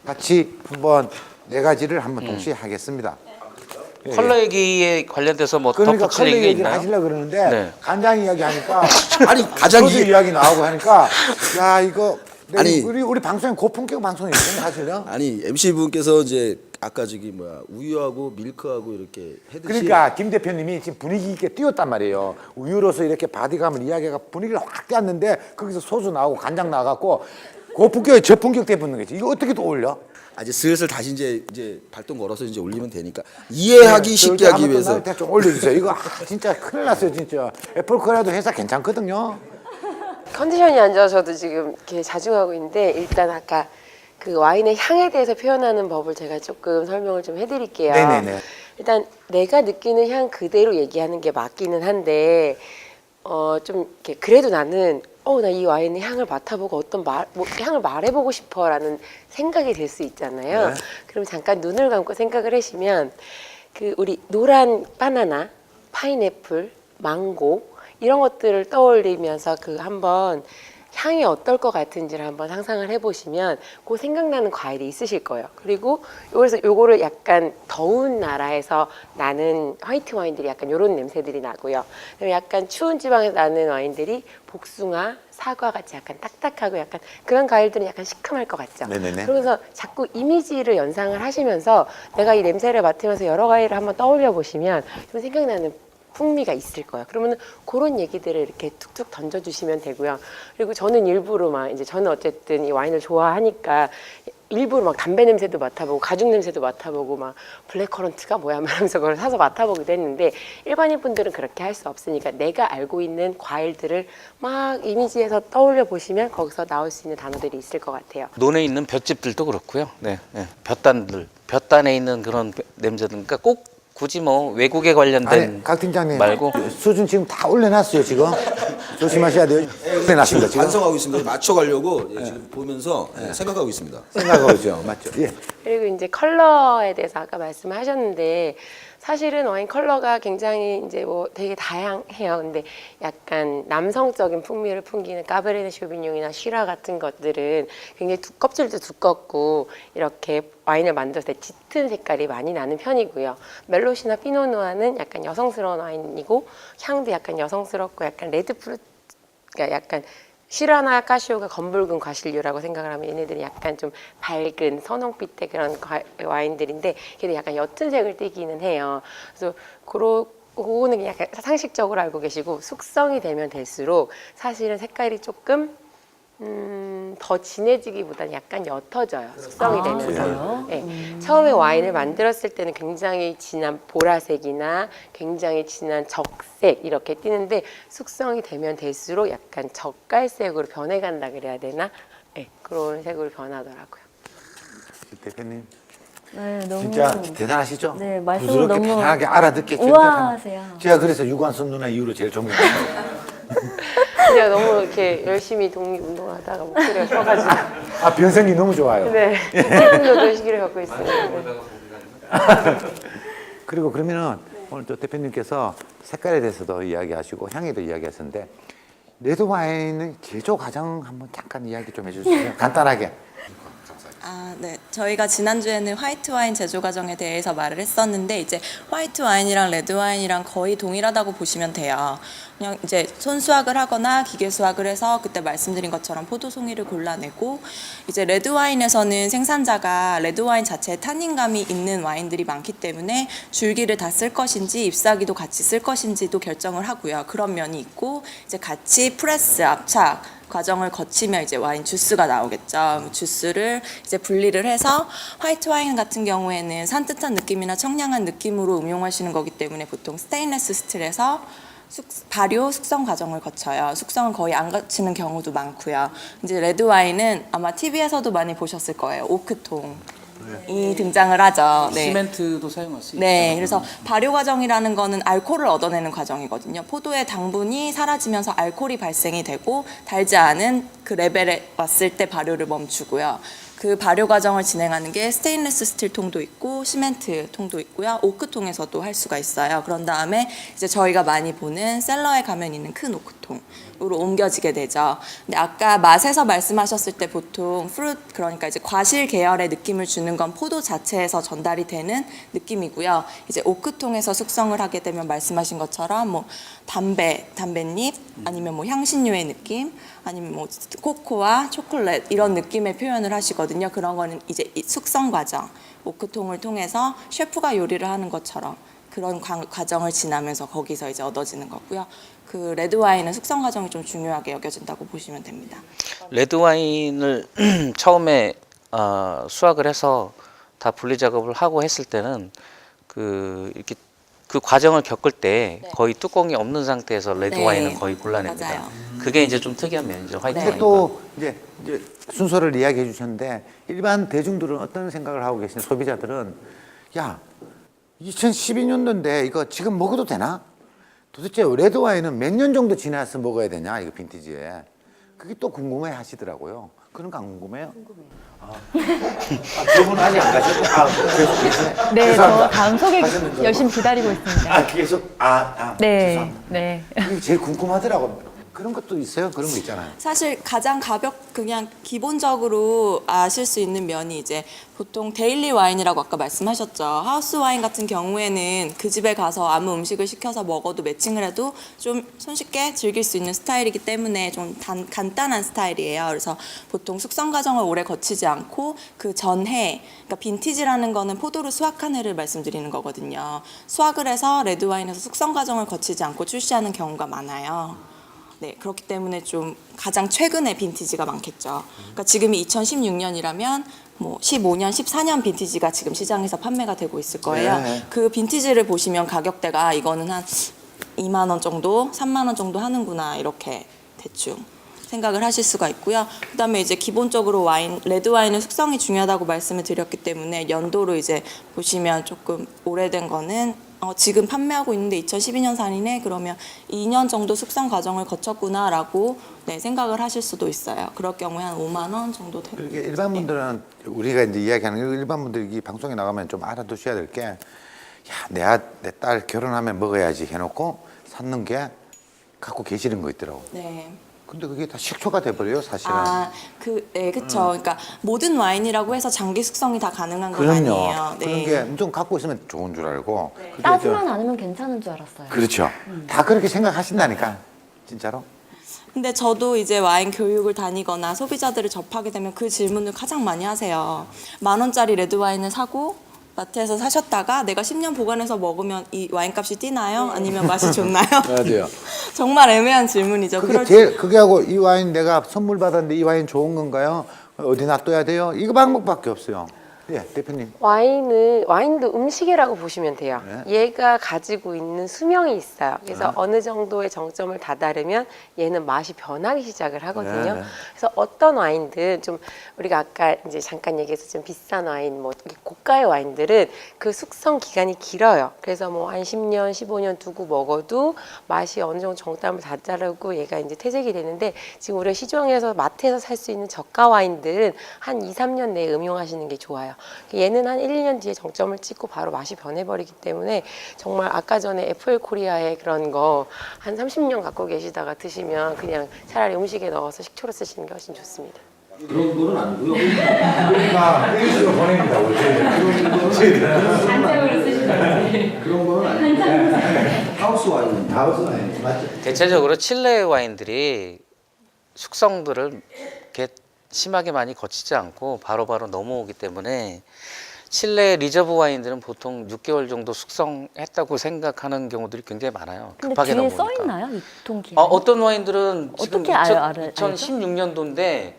B: 같이 한번 네 가지를 한번 동시에 하겠습니다.
C: 컬러 얘기에 관련돼서 뭐
B: 그러니까
C: 덧붙일
B: 컬러
C: 얘기가
B: 얘기를
C: 있나요?
B: 하시려고 그러는데
C: 네.
B: 간장 이야기 하니까
D: 아니 가장
B: 소주 이야기 나오고 하니까 야 이거
D: 아니,
B: 우리 방송이 고품격 방송이거든요 사실은.
D: 아니 MC 분께서 이제 아까 저기 우유하고 밀크하고 이렇게 해듯이
B: 그러니까 김 대표님이 지금 분위기 있게 띄웠단 말이에요. 우유로서 이렇게 바디감을 이야기가 분위기를 확 띄웠는데 거기서 소주 나오고 간장 나와갖고 고품격에 저품격 돼 붙는 거지. 이거 어떻게 또 올려?
D: 이제 슬슬 다시 이제 발동 걸어서 이제 올리면 되니까 이해하기 쉽게 하기 위해서
B: 좀 올려주세요. 이거 진짜 큰일 났어요 진짜. 애플 코리아도 회사 괜찮거든요.
I: 컨디션이 안 좋아서 저도 지금 이렇게 자중하고 있는데 일단 아까 그 와인의 향에 대해서 표현하는 법을 제가 조금 설명을 좀 해드릴게요.
B: 네네네.
I: 일단 내가 느끼는 향 그대로 얘기하는 게 맞기는 한데 좀 이렇게 그래도 나는 나 이 와인의 향을 맡아보고 향을 말해보고 싶어라는 생각이 들 수 있잖아요.
B: 네.
I: 그럼 잠깐 눈을 감고 생각을 하시면 그 우리 노란 바나나, 파인애플, 망고 이런 것들을 떠올리면서 그 한번 향이 어떨 것 같은지를 한번 상상을 해보시면 그 생각나는 과일이 있으실 거예요. 그리고 여기서 요거를 약간 더운 나라에서 나는 화이트 와인들이 약간 요런 냄새들이 나고요. 그다음에 약간 추운 지방에서 나는 와인들이 복숭아, 사과 같이 약간 딱딱하고 약간 그런 과일들은 약간 시큼할 것 같죠.
B: 네네네.
I: 그러면서 자꾸 이미지를 연상을 하시면서 내가 이 냄새를 맡으면서 여러 과일을 한번 떠올려 보시면 좀 생각나는 풍미가 있을 거예요. 그러면 그런 얘기들을 이렇게 툭툭 던져주시면 되고요. 그리고 저는 일부러 저는 어쨌든 이 와인을 좋아하니까 일부러 막 담배 냄새도 맡아보고 가죽 냄새도 맡아보고 막 블랙커런트가 뭐야 말하면서 그걸 사서 맡아보기도 했는데 일반인 분들은 그렇게 할 수 없으니까 내가 알고 있는 과일들을 막 이미지에서 떠올려 보시면 거기서 나올 수 있는 단어들이 있을 것 같아요.
C: 논에 있는 볏짚들도 그렇고요. 네. 볕단에 있는 그런 냄새들. 그러니까 꼭 굳이 뭐 외국에 관련된
B: 아니, 각 팀장님
C: 말고
B: 수준 지금 다 올려놨어요 지금. 조심하셔야 돼요. 올려놨습니다 지금.
D: 반성하고 있습니다. 맞춰가려고 지금 보면서 생각하고 있습니다.
B: 생각하고 있죠. 맞죠? 예.
I: 그리고 이제 컬러에 대해서 아까 말씀하셨는데 사실은 와인 컬러가 굉장히 이제 뭐 되게 다양해요. 근데 약간 남성적인 풍미를 풍기는 까베르네 쇼비뇽이나 시라 같은 것들은 굉장히 껍질도 두껍고 이렇게 와인을 만들었을 때 짙은 색깔이 많이 나는 편이고요. 멜롯이나 피노누아는 약간 여성스러운 와인이고 향도 약간 여성스럽고 약간 레드프루트, 그러니까 약간 시라나 카시오가 검붉은 과실류라고 생각을 하면 얘네들은 약간 좀 밝은 선홍빛의 그런 와인들인데 걔도 약간 옅은 색을 띠기는 해요. 그래서 그거는 약간 상식적으로 알고 계시고 숙성이 되면 될수록 사실은 색깔이 조금 더 진해지기보다는 약간 옅어져요. 숙성이 되면서.
A: 그래요?
I: 네. 처음에 와인을 만들었을 때는 굉장히 진한 보라색이나 굉장히 진한 적색 이렇게 띄는데 숙성이 되면 될수록 약간 젓갈색으로 변해간다 그래야 되나? 네, 그런 색으로 변하더라고요.
B: 대표님
A: 네, 너무
B: 진짜 대단하시죠?
A: 네, 말씀을
B: 부드럽게
A: 너무
B: 편하게 알아듣게
A: 우아하세요.
B: 제가 그래서 유관순 누나 이후로 제일 존경해요.
I: 제가 너무 이렇게 열심히 독립운동하다가 목소리가 커가지고
B: 아 변성기 너무 좋아요.
I: 네, 지금도 시기를 갖고 있어요. 네.
B: 그리고 그러면은 오늘 또 대표님께서 색깔에 대해서도 이야기하시고 향에도 이야기하셨는데 레드 와인의 제조 과정 한번 잠깐 이야기 좀 해주세요. 간단하게.
F: 아, 네. 저희가 지난주에는 화이트 와인 제조 과정에 대해서 말을 했었는데 이제 화이트 와인이랑 레드 와인이랑 거의 동일하다고 보시면 돼요. 그냥 이제 손수확을 하거나 기계 수확을 해서 그때 말씀드린 것처럼 포도 송이를 골라내고 이제 레드 와인에서는 생산자가 레드 와인 자체에 탄닌감이 있는 와인들이 많기 때문에 줄기를 다 쓸 것인지 잎사귀도 같이 쓸 것인지도 결정을 하고요. 그런 면이 있고 이제 같이 프레스, 압착 과정을 거치면 이제 와인 주스가 나오겠죠. 주스를 이제 분리를 해서 화이트 와인 같은 경우에는 산뜻한 느낌이나 청량한 느낌으로 음용하시는 거기 때문에 보통 스테인레스 스틸에서 발효 숙성 과정을 거쳐요. 숙성은 거의 안 거치는 경우도 많고요. 이제 레드 와인은 아마 TV에서도 많이 보셨을 거예요. 오크통이 등장을 하죠. 네.
C: 시멘트도 사용할 수 있죠.
F: 네, 그래서 발효 과정이라는 거는 알코올을 얻어내는 과정이거든요. 포도의 당분이 사라지면서 알코올이 발생이 되고 달지 않은 그 레벨에 왔을 때 발효를 멈추고요. 그 발효 과정을 진행하는 게 스테인리스 스틸 통도 있고 시멘트 통도 있고요. 오크 통에서도 할 수가 있어요. 그런 다음에 이제 저희가 많이 보는 셀러에 가면 있는 큰 오크 통으로 옮겨지게 되죠. 근데 아까 맛에서 말씀하셨을 때 보통 프루트 그러니까 이제 과실 계열의 느낌을 주는 건 포도 자체에서 전달이 되는 느낌이고요. 이제 오크 통에서 숙성을 하게 되면 말씀하신 것처럼 뭐 담뱃잎 아니면 뭐 향신료의 느낌 아니면 뭐 코코아, 초콜릿 이런 느낌의 표현을 하시거든요. 그런 거는 이제 이 숙성 과정, 오크통을 통해서 셰프가 요리를 하는 것처럼 그런 과정을 지나면서 거기서 이제 얻어지는 거고요. 그 레드 와인은 숙성 과정이 좀 중요하게 여겨진다고 보시면 됩니다.
C: 레드 와인을 처음에 수확을 해서 다 분리 작업을 하고 했을 때는 그 이렇게 그 과정을 겪을 때
F: 네.
C: 거의 뚜껑이 없는 상태에서 레드
F: 네.
C: 와인은 거의 골라냅니다.
F: 맞아요.
C: 그게 이제 좀 특이한 면이죠. 화이트
F: 네.
C: 와인.
B: 또 이제 순서를 이야기해 주셨는데 일반 대중들은 어떤 생각을 하고 계신 소비자들은 야 2012년도인데 이거 지금 먹어도 되나? 도대체 레드 와인은 몇 년 정도 지나서 먹어야 되냐 이거 빈티지에 그게 또 궁금해 하시더라고요. 그런 거 안 궁금해요? 저분 아직 안 가셨고 계속 계시네.
J: 네,
B: 죄송합니다.
J: 저 다음 소개
B: 하셨는 줄
J: 열심히 기다리고 있습니다.
B: 계속
J: 네,
B: 죄송합니다.
J: 네.
B: 이게 제일 궁금하더라고. 그런 것도 있어요? 그런 거 있잖아요.
F: 사실 가장 그냥 기본적으로 아실 수 있는 면이 이제 보통 데일리 와인이라고 아까 말씀하셨죠. 하우스 와인 같은 경우에는 그 집에 가서 아무 음식을 시켜서 먹어도 매칭을 해도 좀 손쉽게 즐길 수 있는 스타일이기 때문에 좀 간단한 스타일이에요. 그래서 보통 숙성 과정을 오래 거치지 않고 그 전해, 그러니까 빈티지라는 거는 포도를 수확한 해를 말씀드리는 거거든요. 수확을 해서 레드 와인에서 숙성 과정을 거치지 않고 출시하는 경우가 많아요. 네, 그렇기 때문에 좀 가장 최근의 빈티지가 많겠죠. 그러니까 지금이 2016년이라면 뭐 15년, 14년 빈티지가 지금 시장에서 판매가 되고 있을 거예요.
B: 네.
F: 그 빈티지를 보시면 가격대가 이거는 한 2만 원 정도, 3만 원 정도 하는구나 이렇게 대충 생각을 하실 수가 있고요. 그다음에 이제 기본적으로 레드 와인은 숙성이 중요하다고 말씀을 드렸기 때문에 연도로 이제 보시면 조금 오래된 거는 지금 판매하고 있는데 2012년산이네 그러면 2년 정도 숙성 과정을 거쳤구나라고 생각을 하실 수도 있어요. 그럴 경우에 한 5만 원 정도 되고.
B: 이게 일반 분들은 우리가 이제 이야기하는 일반 분들이 이 방송에 나가면 좀 알아두셔야 될 게, 야, 내 딸 결혼하면 먹어야지 해놓고 샀는 게 갖고 계시는 거 있더라고.
F: 네.
B: 근데 그게 다 식초가 돼버려요, 사실은.
F: 네, 그렇죠. 그러니까 모든 와인이라고 해서 장기 숙성이 다 가능한 건
B: 그럼요.
F: 아니에요.
B: 그런 게 좀 갖고 있으면 좋은 줄 알고. 그게
A: 따지만 않으면 괜찮은 줄 알았어요.
B: 그렇죠. 다 그렇게 생각하신다니까, 진짜로.
F: 근데 저도 이제 와인 교육을 다니거나 소비자들을 접하게 되면 그 질문을 가장 많이 하세요. 10,000원짜리 레드 와인을 사고 마트에서 사셨다가 내가 10년 보관해서 먹으면 이 와인값이 뛰나요? 아니면 맛이 좋나요?
B: 맞아요.
F: 정말 애매한 질문이죠.
B: 그게 하고 이 와인 내가 선물 받았는데 이 와인 좋은 건가요? 어디 놔둬야 돼요? 이거 방법밖에 없어요. 예, 대표님.
I: 와인도 음식이라고 보시면 돼요.
B: 네.
I: 얘가 가지고 있는 수명이 있어요. 그래서 어느 정도의 정점을 다다르면 얘는 맛이 변하기 시작을 하거든요.
B: 네.
I: 그래서 어떤 와인들 좀 우리가 아까 이제 잠깐 얘기해서 좀 비싼 와인, 뭐 고가의 와인들은 그 숙성 기간이 길어요. 그래서 뭐 한 10년, 15년 두고 먹어도 맛이 어느 정도 정점을 다다르고 얘가 이제 퇴색이 되는데 지금 우리가 시중에서 마트에서 살 수 있는 저가 와인들은 한 2, 3년 내에 음용하시는 게 좋아요. 얘는 한 1, 2년 뒤에 정점을 찍고 바로 맛이 변해버리기 때문에 정말 아까 전에 FL 코리아의 그런 거 한 30년 갖고 계시다가 드시면 그냥 차라리 음식에 넣어서 식초로 쓰시는 게 훨씬 좋습니다.
D: 그런 거는 아니고요.
B: 그러니까 회의실로 보냅니다.
D: 그런 거는 아니고 하우스 와인.
B: 하우스 와인 맞죠?
C: 대체적으로 칠레 와인들이 숙성들을 이렇게 심하게 많이 거치지 않고 바로바로 넘어오기 때문에 칠레 리저브 와인들은 보통 6개월 정도 숙성했다고 생각하는 경우들이 굉장히 많아요.
A: 근데
C: 급하게
A: 뒤에
C: 넘어오니까.
A: 써 있나요? 유통기한?
C: 어떤 와인들은 지금
A: 어떻게 알죠?
C: 2016년도인데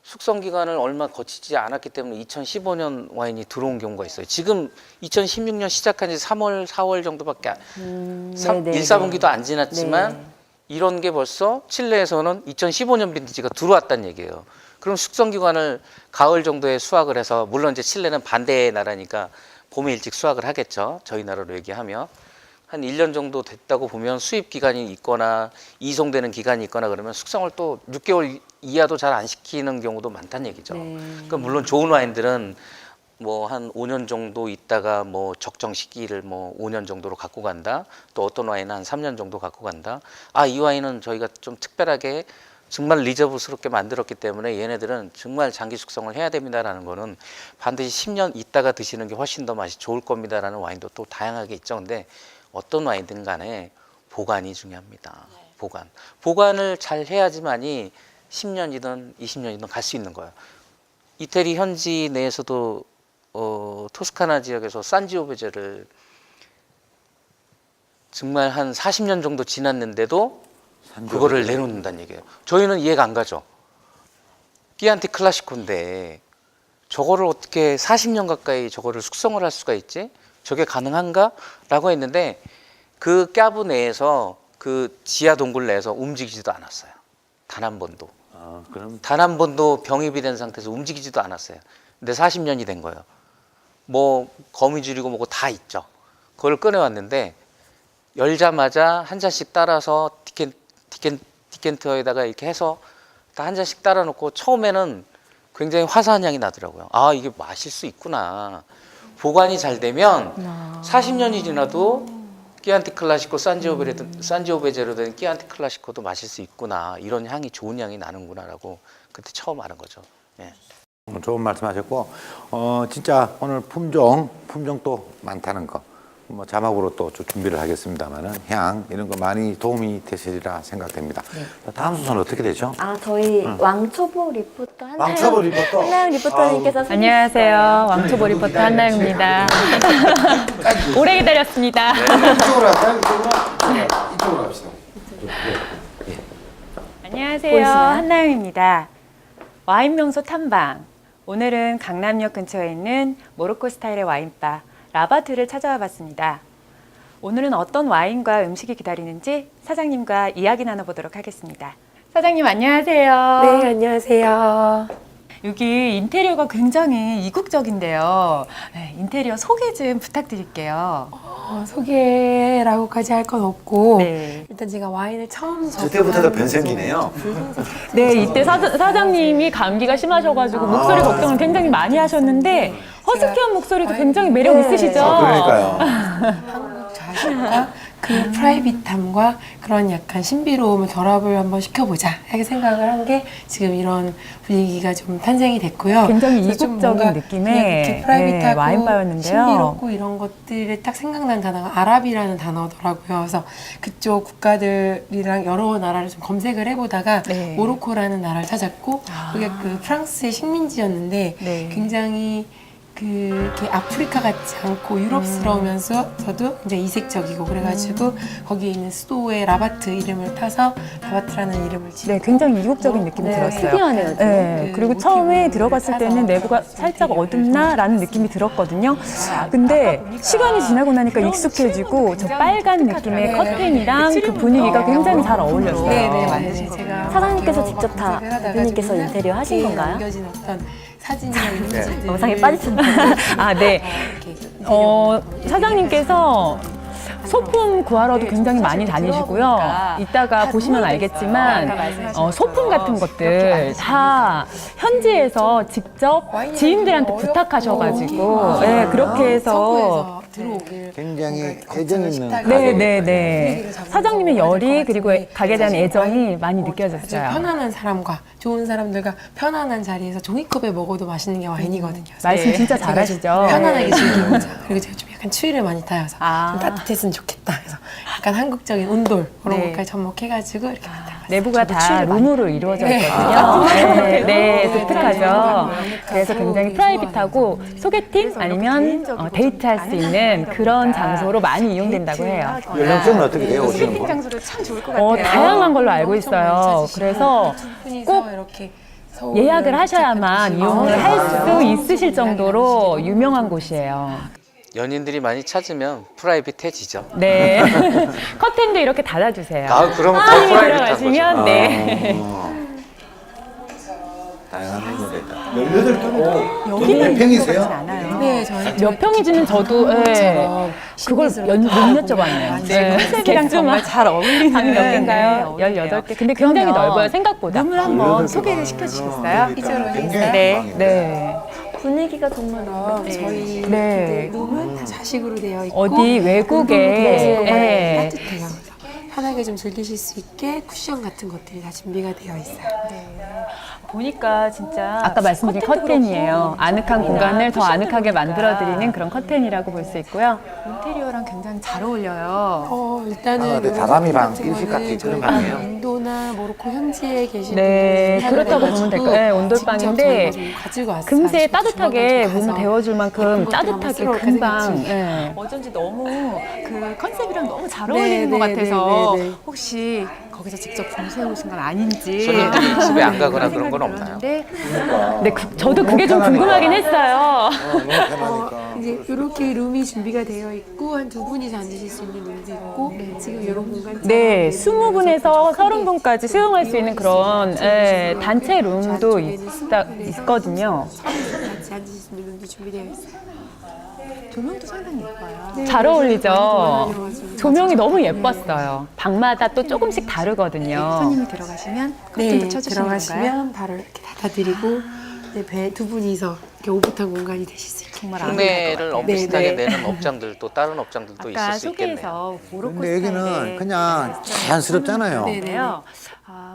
C: 숙성 기간을 얼마 거치지 않았기 때문에 2015년 와인이 들어온 경우가 있어요. 지금 2016년 시작한 지 3월, 4월 정도밖에 1, 4분기도 안 지났지만
A: 네.
C: 이런 게 벌써 칠레에서는 2015년 빈티지가 들어왔다는 얘기예요. 그럼 숙성 기간을 가을 정도에 수확을 해서 물론 이제 칠레는 반대의 나라니까 봄에 일찍 수확을 하겠죠. 저희 나라로 얘기하면 한 1년 정도 됐다고 보면 수입 기간이 있거나 이송되는 기간이 있거나 그러면 숙성을 또 6개월 이하도 잘 안 시키는 경우도 많다는 얘기죠. 그러니까 물론 좋은 와인들은 뭐 한 5년 정도 있다가 뭐 적정 시기를 뭐 5년 정도로 갖고 간다. 또 어떤 와인은 한 3년 정도 갖고 간다. 아, 이 와인은 저희가 좀 특별하게 정말 리저브스럽게 만들었기 때문에 얘네들은 정말 장기 숙성을 해야 됩니다라는 거는 반드시 10년 있다가 드시는 게 훨씬 더 맛이 좋을 겁니다라는 와인도 또 다양하게 있죠. 근데 어떤 와인든 간에 보관이 중요합니다. 보관을 잘 해야지만이 10년이든 20년이든 갈 수 있는 거예요. 이태리 현지 내에서도 토스카나 지역에서 산지오베제를 정말 한 40년 정도 지났는데도 그거를 내놓는다는 얘기예요. 저희는 이해가 안 가죠. 끼안티 클라시코인데 저거를 어떻게 40년 가까이 저거를 숙성을 할 수가 있지? 저게 가능한가? 라고 했는데 그 까브 내에서 그 지하 동굴 내에서 움직이지도 않았어요. 단 한 번도. 단 한 번도 병입이 된 상태에서 움직이지도 않았어요. 근데 40년이 된 거예요. 뭐 거미줄이고 뭐고 다 있죠. 그걸 꺼내왔는데 열자마자 한 잔씩 따라서 디켄터에다가 이렇게 해서 다 한 잔씩 따라 놓고 처음에는 굉장히 화사한 향이 나더라고요. 아, 이게 마실 수 있구나. 보관이 잘 되면 40년이 지나도 끼안티 클라시코 산지오베제로 된 끼안티 클라시코도 마실 수 있구나. 이런 향이 좋은 향이 나는구나라고 그때 처음 아는 거죠. 예.
B: 좋은 말씀하셨고 진짜 오늘 품종 또 많다는 거 뭐 자막으로 또 준비를 하겠습니다만은 향 이런 거 많이 도움이 되시리라 생각됩니다. 다음 순서는 어떻게 되죠?
A: 저희 왕초보 리포터
B: 왕초보 리포터?
A: 한나영 리포터님께서
J: 안녕하세요. 왕초보 리포터 한나영입니다. 오래 기다렸습니다.
B: 이쪽으로 할까요? 이쪽으로 합시다.
J: 안녕하세요.
A: 보이시나요?
J: 한나영입니다. 와인 명소 탐방. 오늘은 강남역 근처에 있는 모로코 스타일의 와인바 라바트를 찾아와 봤습니다. 오늘은 어떤 와인과 음식이 기다리는지 사장님과 이야기 나눠보도록 하겠습니다. 사장님 안녕하세요.
I: 네, 안녕하세요.
J: 여기 인테리어가 굉장히 이국적인데요. 네, 인테리어 소개 좀 부탁드릴게요.
I: 소개라고까지 할 건 없고
J: 네.
I: 일단 제가 와인을 처음
B: 그때부터가 변생기네요.
J: 네, 이때 사장님이 감기가 심하셔가지고 목소리 걱정을 굉장히 많이 하셨는데 허스키한 목소리도 굉장히 매력 있으시죠?
B: 그러니까요.
I: 한국 자신과 그 프라이빗함과 그런 약간 신비로움을 결합을 한번 시켜보자 이렇게 생각을 한 게 지금 이런 분위기가 좀 탄생이 됐고요.
J: 굉장히
I: 그래서 좀
J: 이국적인
I: 뭔가
J: 느낌의
I: 이렇게 프라이빗하고
J: 네, 와인바였는데요.
I: 신비롭고 이런 것들이 딱 생각난 단어가 아랍이라는 단어더라고요. 그래서 그쪽 국가들이랑 여러 나라를 좀 검색을 해보다가
J: 네.
I: 모로코라는 나라를 찾았고 그게 그 프랑스의 식민지였는데
J: 네.
I: 굉장히 이렇게 아프리카 같지 않고 유럽스러우면서도 이제 이색적이고 그래가지고 거기에 있는 수도의 라바트 이름을 타서 라바트라는 이름을 지은
J: 네, 굉장히 이국적인 느낌이 들었어요.
A: 특이하네요.
J: 네,
I: 그
J: 그리고 처음에 들어갔을 때는 내부가 살짝 어둡나라는 느낌이 들었거든요. 근데 시간이 지나고 나니까 익숙해지고 저 빨간 느낌의 커튼이랑 그 분위기가 굉장히 잘 어울렸어요.
I: 네네 맞아요. 제가
A: 사장님께서 직접 다 대표님께서 인테리어 하신 건가요?
I: 남겨진 어떤 사진이나 이미지들
A: 영상에 빠지셨나요?
J: 아, 네. 사장님께서 소품 구하러도 굉장히 많이 다니시고요. 이따가 보시면 알겠지만 소품 같은 것들 다 현지에서 직접 지인들한테 부탁하셔가지고 네, 그렇게 해서
I: 서구에서 들어오길
B: 굉장히 애정 있는
J: 네네네 사장님의 열이 그리고 가게에 대한 애정이 많이 느껴졌어요.
I: 편안한 사람과 좋은 사람들과 편안한 자리에서 종이컵에 먹어도 맛있는 게 와인이거든요.
J: 말씀 진짜 잘하시죠.
I: 편안하게 즐기고자. 그리고 제가 좀 약간 추위를 많이 타여서
J: 아.
I: 좀 따뜻했으면 좋겠다. 그래서 약간 한국적인 온돌 그런
J: 네.
I: 것까지 접목해가지고 이렇게 만들어봤어요.
J: 내부가
I: 저도
J: 다
I: 추위를 많이
J: 룸으로 이루어져
I: 네.
J: 있거든요. 네, 네, 독특하죠.
I: 네.
J: 그래서 굉장히 프라이빗하고 소개팅 아니면 데이트할 수 있는 그런 장소로 많이 이용된다고 해요.
B: 연령층은 어떻게 돼요? 오시는 분?
I: 장소도 참 좋을 것 같아요.
J: 다양한 걸로 알고 있어요. 그래서 꼭
I: 이렇게
J: 예약을 하셔야만 이용을 할 수 있으실 정도로 유명한 곳이에요.
C: 연인들이 많이 찾으면 프라이빗해지죠.
J: 네. 커튼도 이렇게 닫아주세요.
C: 아, 그러면 더
J: 손님이
C: 프라이빗한 거죠.
J: 들어가시면 네.
B: 다양한 행동이 18평. 몇 평이세요?
I: 네, 저희
J: 몇 평인지는 저도 그걸 못 여쭤봤네요. 네.
K: 컨셉이랑 정말 잘 어울리는
J: 방이 몇 개인가요? 18개. 근데 굉장히 넓어요, 생각보다.
K: 룸을 한번 소개를 시켜주시겠어요?
I: 이쪽으로
J: 네. 네.
A: 분위기가 정말 너무
I: 저희
J: 네.
I: 룸은 다 자식으로 되어 있고
J: 어디 외국에 네.
I: 따뜻해요. 그래서 편하게 좀 즐기실 수 있게 쿠션 같은 것들이 다 준비가 되어 있어요.
K: 보니까 진짜
J: 아까 말씀드린 커튼이에요. 아늑한 공간을 더 아늑하게 만들어드리는 그런 커튼이라고 볼 수 있고요.
K: 인테리어랑 굉장히 잘 어울려요.
I: 일단은
B: 네, 다다미 방, 일식 같은 그런 방이에요?
I: 인도나 모로코 현지에 계신
J: 네,
I: 분들이
J: 그렇다고 보면 될 거예요. 네, 온돌방인데
I: 가지고 왔어요.
J: 금세
I: 아쉽지만
J: 따뜻하게
I: 가서
J: 몸을 데워줄 만큼
I: 예쁜 것들 한번
J: 따뜻하게
I: 쓸어올까
J: 금방.
I: 생각 중이에요.
J: 네.
K: 어쩐지 너무 그 컨셉이랑 너무 잘
I: 네,
K: 어울리는 것
I: 네,
K: 같아서
I: 네, 네, 네.
K: 혹시 거기서 직접 공수해 오신 건 아닌지
C: 손님들이 집에 안 가거나 그런 건 없나요?
K: 네,
J: 네, 저도 그게 좀 궁금하긴 했어요.
B: 너무 편하니까.
I: 이제 이렇게 룸이 준비가 되어 있고 한 두 분이서 앉으실 수 있는 룸도 있고 지금 이런 공간
J: 네, 20분에서 30분까지 수용할 수 있는 그런 단체 룸도 있거든요.
I: 같이 앉으실 수 있는 룸도 준비되어 있어요.
K: 조명도 상당히 예뻐요.
J: 잘 어울리죠? 조명이 너무 예뻤어요. 방마다 또 조금씩 다르거든요.
K: 손님이 들어가시면 커튼도
I: 네,
K: 쳐주시는 건가요?
I: 들어가시면 바로 이렇게 닫아드리고 이제 두 분이서 이렇게 오붓한 공간이 되실 수 있게
K: 정말
C: 흉내를 너무 비슷하게
I: 네.
C: 내는 업장들도 다른 업장들도
K: 아까
C: 있을 수 있겠네요.
K: 소개에서 모로코
B: 근데 여기는
K: 스타일의
B: 그냥 자연스럽잖아요.
K: 네네요.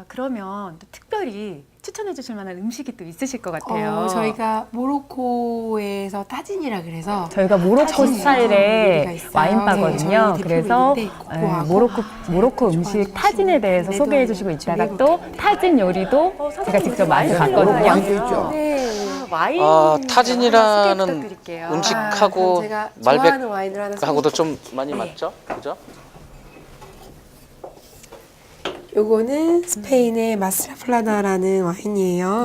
K: 그러면 또 특별히 추천해 주실 만한 음식이 또 있으실 것 같아요.
I: 저희가 모로코에서 타진이라 그래서
J: 저희가 모로코
I: 타진
J: 스타일의
I: 요리가 있어요.
J: 와인바거든요.
I: 네, 저희
J: 그래서
I: 대표님인데 코코하고
J: 모로코 음식 타진에 대해서 소개해 주시고 있다가 또 타진 요리도 제가 직접 맛을
B: 모로코
J: 봤거든요.
B: 와인도 있죠.
K: 와인
C: 타진이라는
K: 소개 부탁드릴게요.
C: 음식하고
I: 그럼 제가 좋아하는 와인을 하나
C: 말백하고도 좀 많이 맞죠? 그죠?
I: 요거는 스페인의 마스라플라나라는 와인이에요.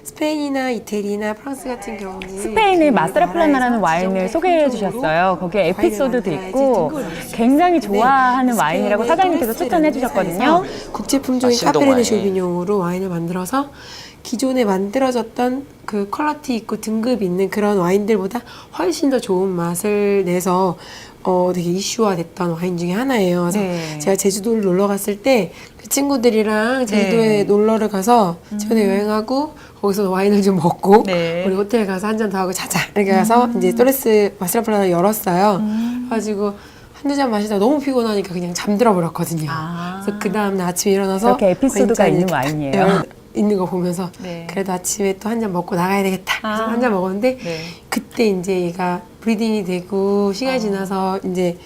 I: 스페인이나 이태리나 프랑스 같은 경우는
J: 스페인의 마스라플라나라는 와인을 소개해 주셨어요. 거기에 에피소드도 있고 굉장히 좋아하는 와인이라고 사장님께서 추천해 주셨거든요.
I: 국제 품종의
C: 신동
I: 카베르네
C: 와인.
I: 쇼비뇽으로 와인을 만들어서 기존에 만들어졌던 그 퀄리티 있고 등급 있는 그런 와인들보다 훨씬 더 좋은 맛을 내서 되게 이슈화됐던 와인 중에 하나예요. 그래서 제가 제주도를 놀러 갔을 때 그 친구들이랑 제주도에 놀러를 가서 제주도 여행하고 거기서 와인을 좀 먹고 우리 호텔 가서 한 잔 더 하고 자자 이렇게 가서 이제 또레스 마스라플라나를 열었어요. 그래가지고 한두 잔 마시다 너무 피곤하니까 그냥 잠들어 버렸거든요. 그래서 그 다음날 아침에 일어나서
J: 이렇게 에피소드가
I: 와인잔
J: 있는
I: 이렇게
J: 와인이에요.
I: 있는 거 보면서 그래도 아침에 또 한 잔 먹고 나가야 되겠다. 그래서 한 잔 먹었는데 그때 이제 얘가 브리딩이 되고 시간이 지나서 이제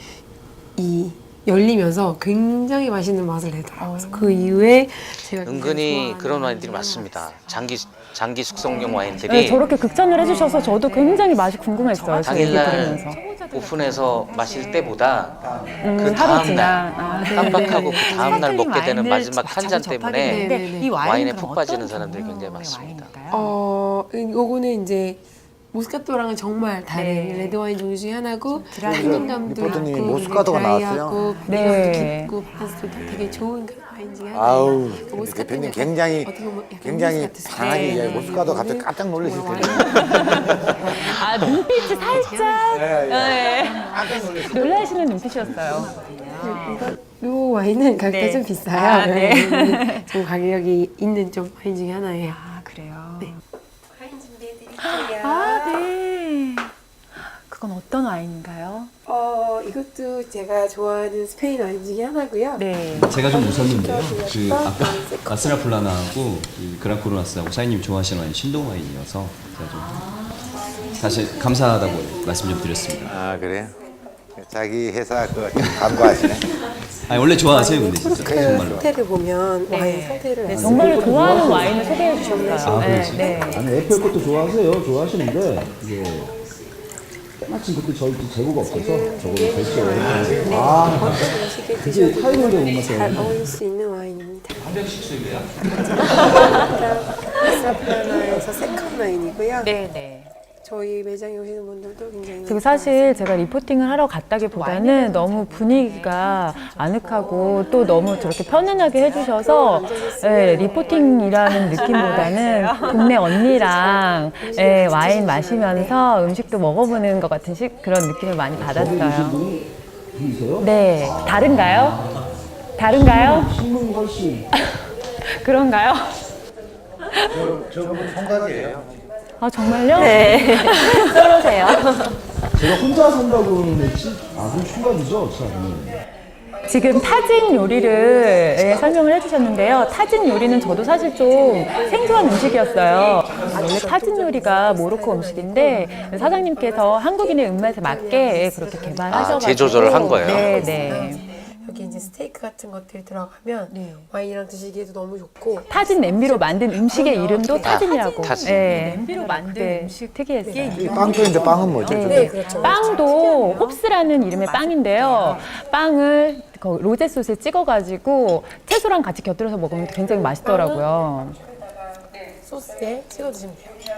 I: 이 열리면서 굉장히 맛있는 맛을 내더라고요. 그래서 그 이후에 제가
C: 은근히
I: 굉장히
C: 그런
I: 좋아하는
C: 와인들이 많습니다. 장기 숙성용 와인들이
J: 네, 저렇게 극찬을 해주셔서 저도 굉장히 맛이 궁금했어요. 저 얘기
C: 당일날
J: 들으면서.
C: 오픈해서 마실 때보다 그
J: 하루
C: 다음
J: 지나.
C: 날 깜빡하고 그 다음 날 먹게 되는 마지막 한 잔 때문에
I: 네네네.
K: 이
C: 와인에
K: 그럼
C: 푹
K: 어떤
C: 빠지는 사람들이
K: 종류의
C: 굉장히 많습니다.
K: 와인일까요?
I: 요거는 이제 모스카토랑은 정말 다른 레드 와인 종류 중에 하나고 탄닌감도
B: 리포터님이
I: 있고
B: 모스카토가
I: 드라이하고
B: 나왔어요.
I: 바디감도
J: 네.
I: 깊고 밸런스도 되게 좋은 그런 와인 중에 하나예요.
B: 아우,
I: 그 모스카토는
B: 대표님
I: 약간
B: 굉장히
I: 어떻게 보면 약간
B: 굉장히
I: 뮤스 같았어요.
B: 강하게
I: 네,
B: 이야기 모스카토 갑자기
I: 요거는
B: 깜짝 놀라실
I: 정말
B: 텐데.
J: 아, 눈빛이 살짝 네. 놀라시는 눈빛이었어요.
I: 요 와인은 가격이
J: 네.
I: 좀 비싸요.
J: 아, 네.
I: 좀 가격이 있는 좀 와인 중에 하나예요.
J: 아, 그래요?
I: 네.
J: 아, 네. 그건 어떤 와인인가요?
I: 이것도 제가 좋아하는 스페인 와인 중에 하나고요.
J: 네.
E: 제가 좀 웃었는데요. 그 아까 아스라 플라나하고 이 그랑코르나스하고 사장님 좋아하시는 와인 신동 와인이어서 제가 좀 다시 감사하다고 말씀 좀 드렸습니다.
B: 아 그래요? 자기 회사 그 광고하시네.
E: 아니 원래 좋아하세요, 근데 진짜
I: 그
E: 정말로.
I: 상태를 보면 와인 상태를
J: 네,
I: 알수
J: 정말로 좋아하는 와인을 소개해 주셨어요. 네. 네.
D: 아니 애플 것도 좋아하세요. 좋아하시는데 이게 마침 그때 저희 재고가 없어서 저거 결제. 아,
I: 어떤 음식에
D: 그게
I: 드셔도
D: 타이밍이 못
I: 잘
D: 맞춰요.
I: 어울릴 수 있는 와인입니다. 한 병씩 수입해요? 아스라플라나에서 세컨 와인이고요.
J: 네, 네.
I: 저희 매장에 오시는 분들도 굉장히
J: 그리고 사실 제가 리포팅을 하러 갔다기보다는 너무 분위기가 아늑하고 또 너무 저렇게 편안하게 해주셔서 예, 리포팅이라는 느낌보다는 동네 언니랑 예, 와인 마시면서 음식도 먹어보는 것 같은 그런 느낌을 많이 받았어요.
D: 분이세요?
J: 네, 다른가요? 다른가요?
D: 신문 훨씬.
J: 그런가요?
B: 저분 총각이에요.
J: 아 정말요?
A: 네. 서로세요.
D: 제가 혼자 산다고는 했지. 아, 그럼 충격이죠, 참.
J: 지금 타진 요리를 설명을 해주셨는데요. 타진 요리는 저도 사실 좀 생소한 음식이었어요. 원래 타진 요리가 모로코 음식인데 사장님께서 한국인의 입맛에 맞게 그렇게 개발하셔가지고
C: 재조절을 한 거예요?
J: 네, 네.
I: 여기 이제 스테이크 같은 것들이 들어가면 와인이랑 드시기에도 너무 좋고
J: 타진 냄비로 만든 음식의 이름도 타진이라고.
C: 타진.
J: 네.
K: 냄비로 만든
J: 네,
K: 음식
J: 특이했어요.
B: 이 빵표인데 빵은 뭐죠?
J: 네,
B: 저게?
J: 네.
I: 그렇죠.
J: 빵도 홉스라는 이름의 빵인데요. 빵을 로제 소스에 찍어가지고 채소랑 같이 곁들여서 먹으면 굉장히 맛있더라고요.
I: 소스에 찍어 드시면 돼요.